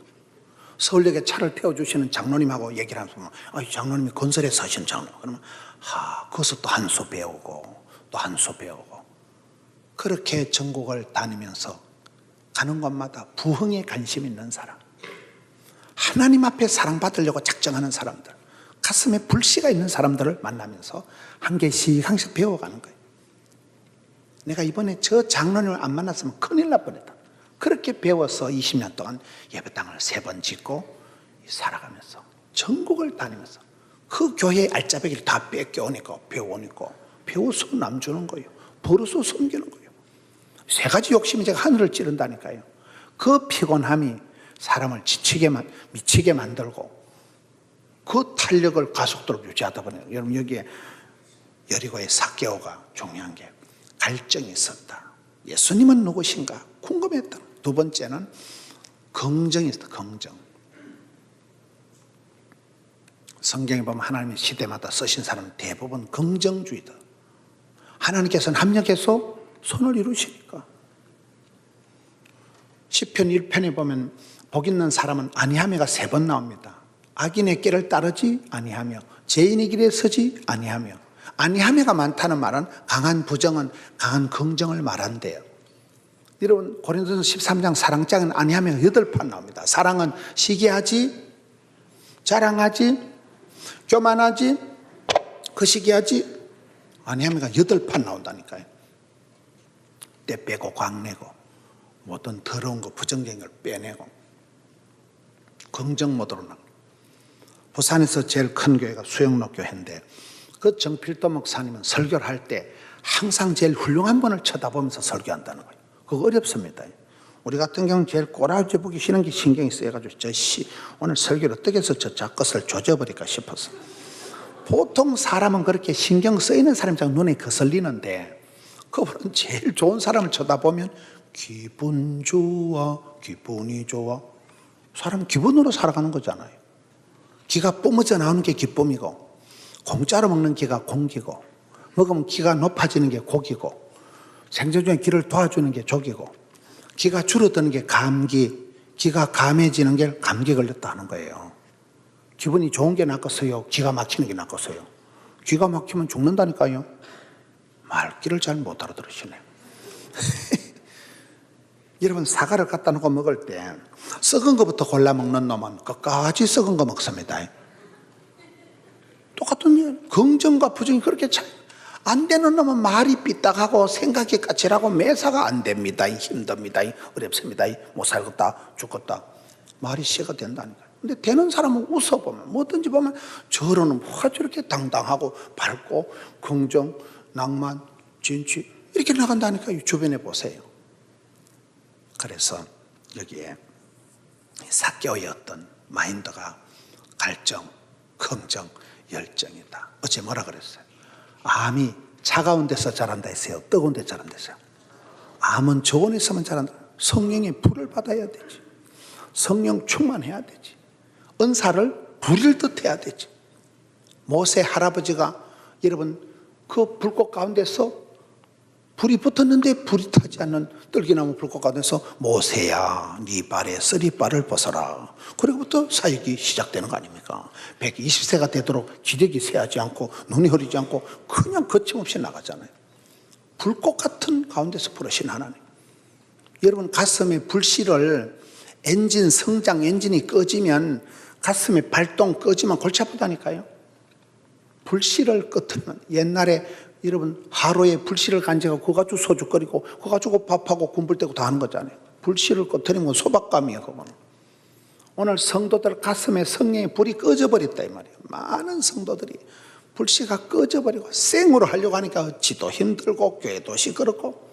서울역에 차를 태워주시는 장로님하고 얘기를 하면 장로님이 건설에 사신 장로. 그러면 거기서 또 한 수 배우고 또 한 수 배우고 그렇게 전국을 다니면서 가는 곳마다 부흥에 관심 있는 사람, 하나님 앞에 사랑받으려고 작정하는 사람들, 가슴에 불씨가 있는 사람들을 만나면서 한 개씩 배워가는 거예요. 내가 이번에 저 장로님을 안 만났으면 큰일 날 뻔했다. 그렇게 배워서 20년 동안 예배당을 3번 짓고 살아가면서 전국을 다니면서 그 교회의 알짜배기를 다 뺏겨오니까 배워서 남주는 거예요. 벌어서 섬기는 거예요. 3가지 욕심이 제가 하늘을 찌른다니까요. 그 피곤함이 사람을 미치게 만들고 그 탄력을 가속도로 유지하다 보니 여러분 여기에 여리고의 삭개오가 중요한 게 갈증이 있었다. 예수님은 누구신가 궁금했다. 2번째는 긍정이 있었다. 긍정. 성경에 보면 하나님의 시대마다 쓰신 사람은 대부분 긍정주의다. 하나님께서는 합력해서 선을 이루시니까. 시편 1편에 보면 복 있는 사람은 아니하며가 3번 나옵니다. 악인의 길을 따르지 아니하며 죄인의 길에 서지 아니하며. 아니하며가 많다는 말은 강한 부정은 강한 긍정을 말한대요. 여러분 고린도전서 13장 사랑장은 아니하며가 8판 나옵니다. 사랑은 시기하지, 자랑하지, 교만하지, 거시기하지 아니하며가 8판 나온다니까요. 때 빼고 광내고 모든 더러운 거 부정적인 걸 빼내고 긍정 모드로 나옵니다. 부산에서 제일 큰 교회가 수영로 교회인데 그 정필도 목사님은 설교를 할 때 항상 제일 훌륭한 분을 쳐다보면서 설교한다는 거예요. 그거 어렵습니다. 우리 같은 경우는 제일 꼬라지 보기 싫은 게 신경이 쓰여가지고 오늘 설교를 어떻게 해서 저 것을 조져버릴까 싶어서. 보통 사람은 그렇게 신경 쓰이는 사람이 눈에 거슬리는데 그분은 제일 좋은 사람을 쳐다보면 기분이 좋아 사람 기분으로 살아가는 거잖아요. 기가 뿜어져 나오는 게 기쁨이고, 공짜로 먹는 기가 공기고, 먹으면 기가 높아지는 게 고기고, 생존 중에 기를 도와주는 게 족이고, 기가 줄어드는 게 감기, 기가 감해지는 게 감기 걸렸다 하는 거예요. 기분이 좋은 게 낫겠어요? 기가 막히는 게 낫겠어요? 기가 막히면 죽는다니까요. 말귀를 잘 못 알아들으시네. 여러분, 사과를 갖다 놓고 먹을 때 썩은 것부터 골라 먹는 놈은 끝까지 썩은 거 먹습니다. 똑같은 일. 긍정과 부정이 그렇게 차이. 안 되는 놈은 말이 삐딱하고 생각이 까칠하고 매사가 안 됩니다. 힘듭니다. 어렵습니다. 못 살겠다. 죽겠다. 말이 씨가 된다니까요. 근데 되는 사람은 웃어보면, 뭐든지 보면 저러는 뭐가 저렇게 당당하고 밝고 긍정, 낭만, 진취 이렇게 나간다니까요. 주변에 보세요. 그래서 여기에 사개오의 어떤 마인드가 갈정, 긍정, 열정이다. 어제 뭐라 그랬어요? 암이 차가운 데서 자란다 했어요? 뜨거운 데서 자란다 했어요? 암은 저온에서만 자란다. 성령의 불을 받아야 되지. 성령 충만해야 되지. 은사를 부릴 듯 해야 되지. 모세 할아버지가 여러분 그 불꽃 가운데서 불이 붙었는데 불이 타지 않는 떨기나무 불꽃 가운데서 모세야 네 발에 쓰리발을 벗어라. 그리고부터 사역이 시작되는 거 아닙니까? 120세가 되도록 기력이 쇠하지 않고 눈이 흐리지 않고 그냥 거침없이 나가잖아요. 불꽃 같은 가운데서 부르신 하나님. 여러분 가슴에 불씨를 엔진 성장 엔진이 꺼지면 가슴에 발동 꺼지면 골치 아프다니까요. 불씨를 끄트면 옛날에 여러분 하루에 불씨를 간제가 그거 가지고 소주 끓이고 그거 가지고 밥하고 군불 떼고 다 하는 거잖아요. 불씨를 꺼트리면 소박감이에요. 그거는. 오늘 성도들 가슴에 성령의 불이 꺼져버렸다 이 말이에요. 많은 성도들이 불씨가 꺼져버리고 생으로 하려고 하니까 지도 힘들고 교회도 시끄럽고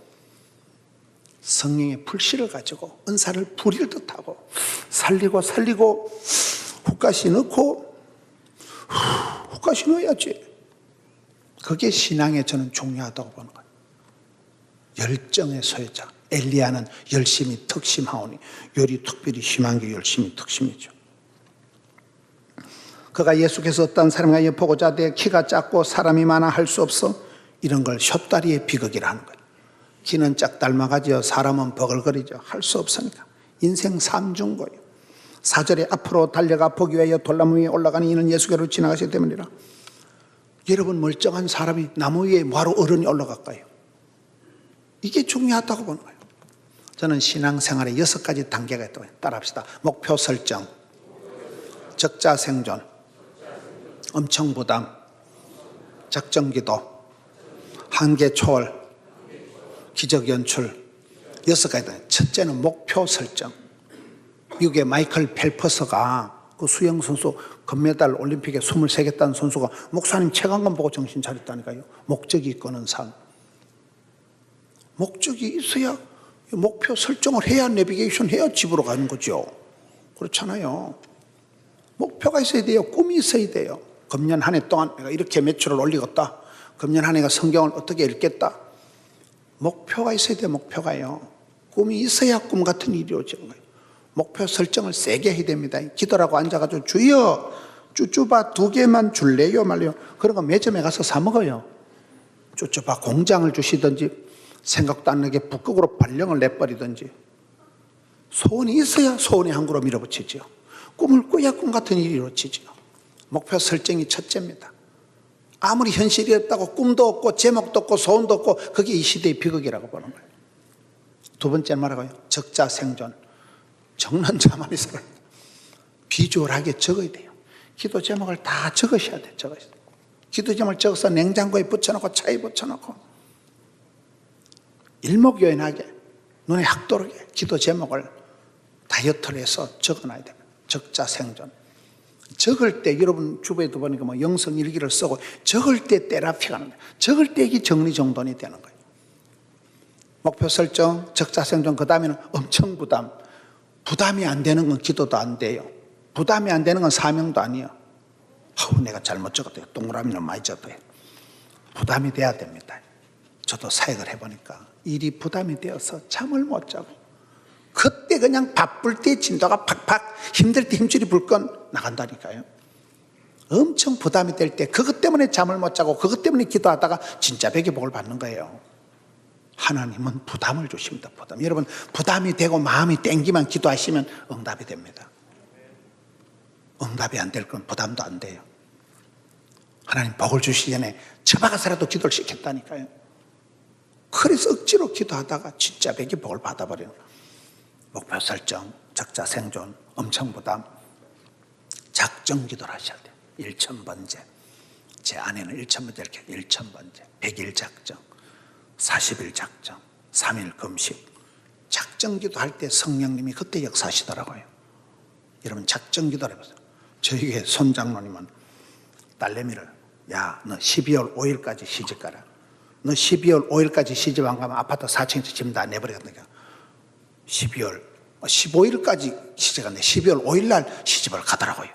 성령의 불씨를 가지고 은사를 부릴 듯하고 살리고 훅가시 넣고 훅가시 넣어야지. 그게 신앙에 저는 중요하다고 보는 거예요. 열정의 소유자. 엘리야는 열심히 특심하오니 요리 특별히 심한 게 열심히 특심이죠. 그가 예수께서 어떤 사람과 엿보고자 내 키가 작고 사람이 많아 할 수 없어 이런 걸 숏다리의 비극이라 하는 거예요. 키는 짝 닮아가지요. 사람은 버글거리죠. 할 수 없으니까. 인생 삼중고요. 4절에 앞으로 달려가 보기 위하여 돌나무 위에 올라가는 이는 예수께로 지나가시기 때문이라. 여러분 멀쩡한 사람이 나무 위에 뭐하러 어른이 올라갈까요? 이게 중요하다고 보는 거예요. 저는 신앙생활에 6가지 단계가 있다고 해요. 따라합시다. 목표 설정, 적자 생존, 엄청 부담, 작정기도, 한계 초월, 기적 연출. 6가지. 첫째는 목표 설정. 미국의 마이클 펠퍼스가 그 수영선수 금메달 올림픽에 23개 딴 선수가 목사님 책 한 권 보고 정신 차렸다니까요. 목적이 이끄는 삶. 목적이 있어야 목표 설정을 해야 내비게이션 해야 집으로 가는 거죠. 그렇잖아요. 목표가 있어야 돼요. 꿈이 있어야 돼요. 금년 한 해 동안 내가 이렇게 매출을 올리겠다. 금년 한 해가 성경을 어떻게 읽겠다. 목표가 있어야 돼요. 목표가요. 꿈이 있어야 꿈 같은 일이 오지는 거예요. 목표 설정을 세게 해야 됩니다. 기도라고 앉아가지고 주여 쭈쭈바 2개만 줄래요 말래요. 그런 거 매점에 가서 사 먹어요. 쭈쭈바 공장을 주시든지 생각도 안 나게 북극으로 발령을 내버리든지. 소원이 있어야 소원이 한 그루 밀어붙이죠. 꿈을 꿔야 꿈 같은 일이 이루어지죠. 목표 설정이 첫째입니다. 아무리 현실이 없다고 꿈도 없고 제목도 없고 소원도 없고 그게 이 시대의 비극이라고 보는 거예요. 두 번째 말하고요. 적자 생존. 적는 자만이 살아요. 비주얼하게 적어야 돼요. 기도 제목을 다 적으셔야 돼요. 적으셔야 돼요. 기도 제목을 적어서 냉장고에 붙여놓고 차에 붙여놓고 일목요연하게 눈에 확 들어오게 기도 제목을 다이어트를 해서 적어놔야 됩니다. 적자 생존. 적을 때 여러분 주부에도 보니까 뭐 영성 일기를 쓰고 적을 때 테라피가 나는 거예요. 적을 때 이게 정리정돈이 되는 거예요. 목표 설정, 적자 생존, 그 다음에는 엄청 부담. 부담이 안 되는 건 기도도 안 돼요. 부담이 안 되는 건 사명도 아니에요. 내가 잘못 적었대요. 동그라미는 많이 적었대요. 부담이 돼야 됩니다. 저도 사역을 해보니까 일이 부담이 되어서 잠을 못 자고 그때 때 그냥 바쁠 때 진도가 팍팍, 힘들 때 힘줄이 불건 나간다니까요. 엄청 부담이 될 때 그것 때문에 잠을 못 자고 그것 때문에 기도하다가 진짜 백의 복을 받는 거예요. 하나님은 부담을 주십니다. 부담. 여러분, 부담이 되고 마음이 땡기만 기도하시면 응답이 됩니다. 응답이 안 될 건 부담도 안 돼요. 하나님 복을 주시기 전에 처박아서라도 기도를 시켰다니까요. 그래서 억지로 기도하다가 진짜 백의 복을 받아버리는 거예요. 목표 설정, 적자 생존, 엄청 부담, 작정 기도를 하셔야 돼요. 1000번째. 제 아내는 1000번째 이렇게 1000번째. 100일 작정, 40일 작정, 3일 금식. 작정 기도할 때 성령님이 그때 역사하시더라고요. 여러분, 작정 기도를 해보세요. 저에게 손장로님은 딸내미를, 야, 너 12월 5일까지 시집 가라. 너 12월 5일까지 시집 안 가면 아파트 4층에서 집 다 내버리겠다니까. 12월 15일까지 시집 갔네. 12월 5일 날 시집을 가더라고요.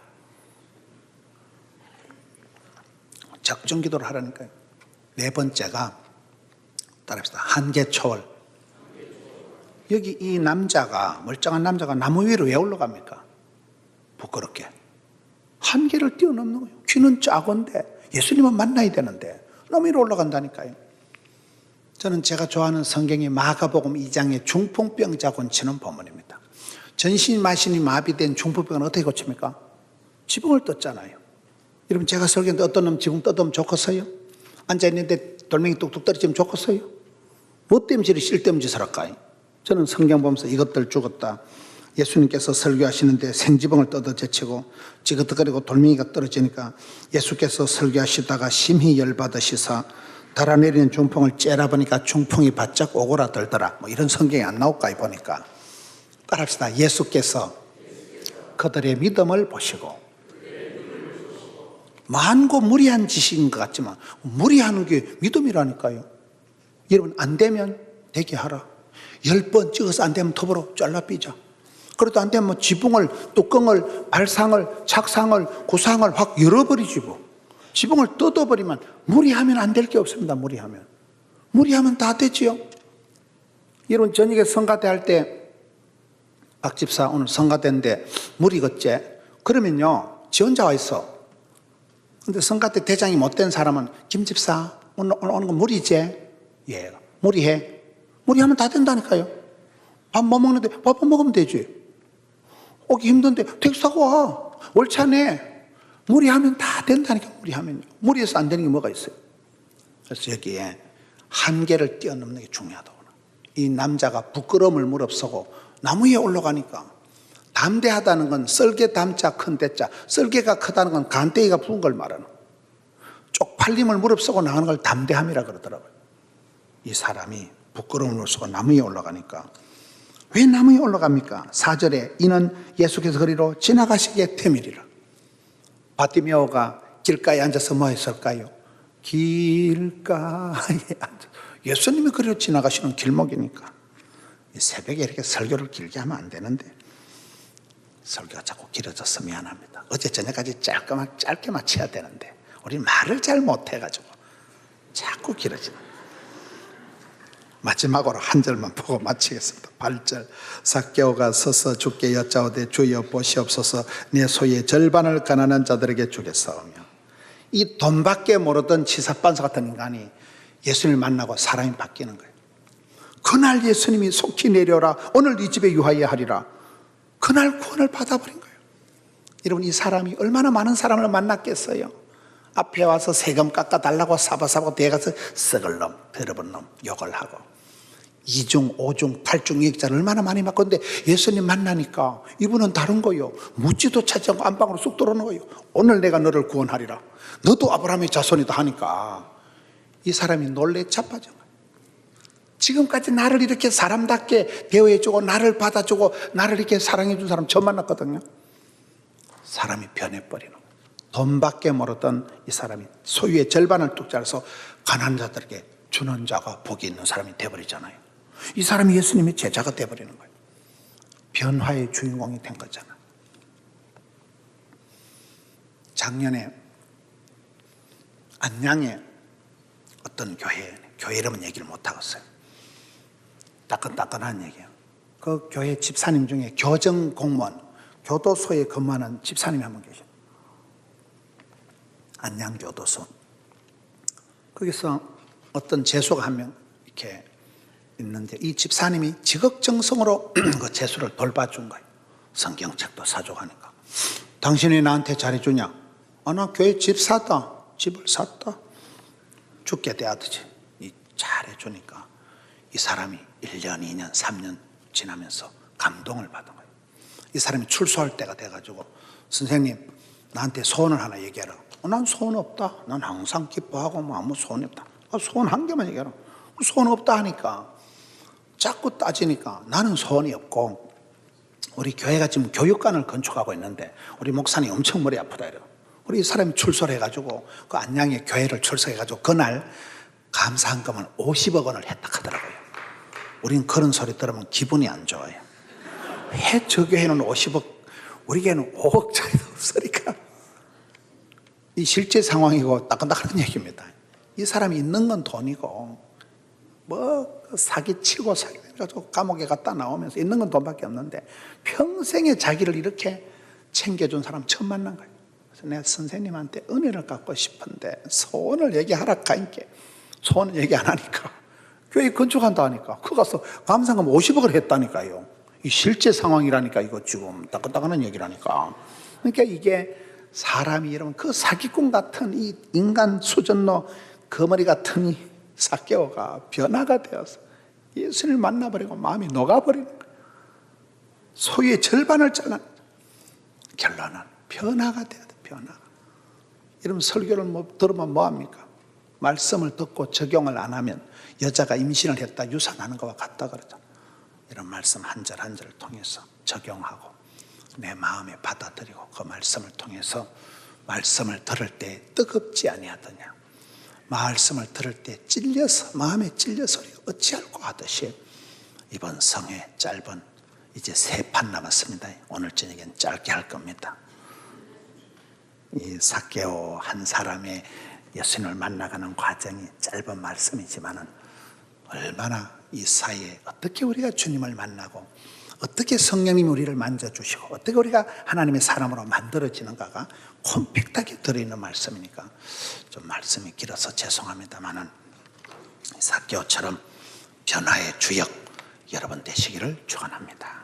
작정 기도를 하라니까요. 네 번째가, 따라합시다. 한계 초월. 여기 이 남자가, 멀쩡한 남자가 나무 위로 왜 올라갑니까? 부끄럽게. 한계를 뛰어넘는 거예요. 귀는 작은데 예수님은 만나야 되는데 나무 위로 올라간다니까요. 저는 제가 좋아하는 성경이 마가복음 2장의 중풍병자 고치는 본문입니다. 전신마신이 마비된 중풍병은 어떻게 고칩니까? 지붕을 떴잖아요. 여러분, 제가 설교했는데 어떤 놈 지붕 떴으면 좋겠어요? 앉아있는데 돌멩이 뚝뚝 떨어지면 좋겠어요? 뭐 때문에 저리 쓸데없는 짓을 할까요? 저는 성경 보면서 이것들 죽었다. 예수님께서 설교하시는데 생지붕을 뜯어 제치고 찌그덕거리고 돌멩이가 떨어지니까 예수께서 설교하시다가 심히 열받으시사 달아내리는 중풍을 째라보니까 중풍이 바짝 오그라들더라. 뭐 이런 성경이 안 나올까요? 보니까. 따라합시다. 예수께서 그들의 믿음을 보시고, 많고 무리한 짓인 것 같지만 무리하는 게 믿음이라니까요. 여러분, 안 되면 되게 하라. 10번 찍어서 안 되면 톱으로 잘라 삐자. 그래도 안 되면 지붕을, 뚜껑을, 발상을, 착상을, 구상을 확 열어버리지 뭐. 지붕을 뜯어버리면 무리하면 안 될 게 없습니다. 무리하면 다 되지요. 여러분, 저녁에 성가대 할 때 박 집사 오늘 성가대인데 무리겠제? 그러면요, 지 혼자 와 있어. 근데 성가대 대장이 못된 사람은 김 집사 오늘 오는 거 무리지? 예, 무리해. 무리하면 다 된다니까요. 밥 못 먹는데 밥만 먹으면 되지. 오기 힘든데 택시 타고 와. 월차내. 무리하면 다 된다니까. 무리해서 안 되는 게 뭐가 있어요? 그래서 여기에 한계를 뛰어넘는 게 중요하다고. 이 남자가 부끄러움을 무릅쓰고 나무 위에 올라가니까, 담대하다는 건 썰개 담자 큰 대자, 썰개가 크다는 건 간대기가 부은 걸 말하는 거예요. 쪽팔림을 무릅쓰고 나가는 걸 담대함이라 그러더라고요. 이 사람이 부끄러움을 무릅쓰고 나무 위에 올라가니까. 왜 나무 위에 올라갑니까? 4절에 이는 예수께서 거리로 지나가시기에 태밀이라. 바티메오가 길가에 앉아서 뭐 했을까요? 길가에 앉아. 예수님이 거리로 지나가시는 길목이니까. 새벽에 이렇게 설교를 길게 하면 안 되는데 설교가 자꾸 길어져서 미안합니다. 어제 저녁까지 짧게 마쳐야 되는데 우리 말을 잘 못해가지고 자꾸 길어지는. 마지막으로 한 절만 보고 마치겠습니다. 8절. 삭개오가 서서 주께 여짜오되 주여 보시옵소서 내 소유의 절반을 가난한 자들에게 주겠사오며. 이 돈밖에 모르던 치사반사 같은 인간이 예수님을 만나고 사람이 바뀌는 거예요. 그날 예수님이 속히 내려라 오늘 네 집에 유하여 하리라. 그날 구원을 받아버린 거예요. 여러분, 이 사람이 얼마나 많은 사람을 만났겠어요. 앞에 와서 세금 깎아달라고 사바사바 뒤에 가서 썩을 놈, 더러운 놈 욕을 하고 2중, 5중, 8중 얘기자를 얼마나 많이 맡고. 근데 예수님 만나니까 이분은 다른 거요. 묻지도 찾지 않고 안방으로 쑥 들어오는 거요. 오늘 내가 너를 구원하리라. 너도 아브라함의 자손이다 하니까 이 사람이 놀래 자빠져. 지금까지 나를 이렇게 사람답게 대우해주고 나를 받아주고 나를 이렇게 사랑해준 사람 처음 만났거든요. 사람이 변해버리는 거예요. 돈밖에 모르던 이 사람이 소유의 절반을 뚝 잘라서 가난한 자들에게 주는 자가 복이 있는 사람이 돼버리잖아요. 이 사람이 예수님의 제자가 돼버리는 거예요. 변화의 주인공이 된 거잖아요. 작년에 안양에 어떤 교회 이름은 얘기를 못하겠어요. 따끈따끈한 얘기예요. 그 교회 집사님 중에 교정 공무원, 교도소에 근무하는 집사님이 한 분 계셔요. 안양교도소. 거기서 어떤 재수가 한 명 이렇게 있는데 이 집사님이 지극정성으로 그 재수를 돌봐준 거예요. 성경책도 사주고 하니까. 당신이 나한테 잘해주냐? 나 교회 집 샀다. 집을 샀다. 죽게 돼야되지. 잘해주니까 이 사람이 1년, 2년, 3년 지나면서 감동을 받은 거예요. 이 사람이 출소할 때가 돼가지고 선생님 나한테 소원을 하나 얘기하라. 난 소원 없다. 난 항상 기뻐하고 뭐 아무 소원이 없다. 소원 한 개만 얘기하라. 소원 없다 하니까 자꾸 따지니까 나는 소원이 없고 우리 교회가 지금 교육관을 건축하고 있는데 우리 목사님 엄청 머리 아프다 이래요. 우리 이 사람이 출소를 해가지고 그 안양의 교회를 출소해가지고 그날 감사한금을 50억 원을 했다 하더라고요. 우린 그런 소리 들으면 기분이 안 좋아요. 왜 저 교회는 50억, 우리 교회는 5억짜리도 없으니까. 이 실제 상황이고 따끈따끈한 얘기입니다. 이 사람이 있는 건 돈이고 뭐 사기치고 사기치고 감옥에 갔다 나오면서 있는 건 돈밖에 없는데 평생에 자기를 이렇게 챙겨준 사람 처음 만난 거예요. 그래서 내가 선생님한테 은혜를 갖고 싶은데 소원을 얘기하라 하니까 소원을 얘기 안 하니까 교회 건축한다 하니까 그 가서 감사금 50억을 했다니까요. 이 실제 상황이라니까 이거 지금 따끈따끈한 얘기라니까. 그러니까 이게 사람이 여러분 그 사기꾼 같은 이 인간 수전노 거머리 같은 이 삭개오가 변화가 되어서 예수를 만나버리고 마음이 녹아버리는 거예요. 소유의 절반을 잘라. 결론은 변화가 돼야 돼. 변화가. 여러분 설교를 들으면 뭐합니까? 말씀을 듣고 적용을 안 하면 여자가 임신을 했다 유산하는 것과 같다 그러잖아. 이런 말씀 한 절 한 절을 통해서 적용하고 내 마음에 받아들이고 그 말씀을 통해서 말씀을 들을 때 뜨겁지 아니하더냐, 말씀을 들을 때 찔려서 마음에 찔려서 어찌할꼬 하듯이 이번 성회 짧은 이제 3판 남았습니다. 오늘 저녁엔 짧게 할 겁니다. 이 삭개오 한 사람의 예수님을 만나가는 과정이 짧은 말씀이지만은 얼마나 이 사이에 어떻게 우리가 주님을 만나고 어떻게 성령님이 우리를 만져주시고 어떻게 우리가 하나님의 사람으로 만들어지는가가 콤팩트하게 들어있는 말씀이니까 좀 말씀이 길어서 죄송합니다만은 삭개오처럼 변화의 주역 여러분 되시기를 축원합니다.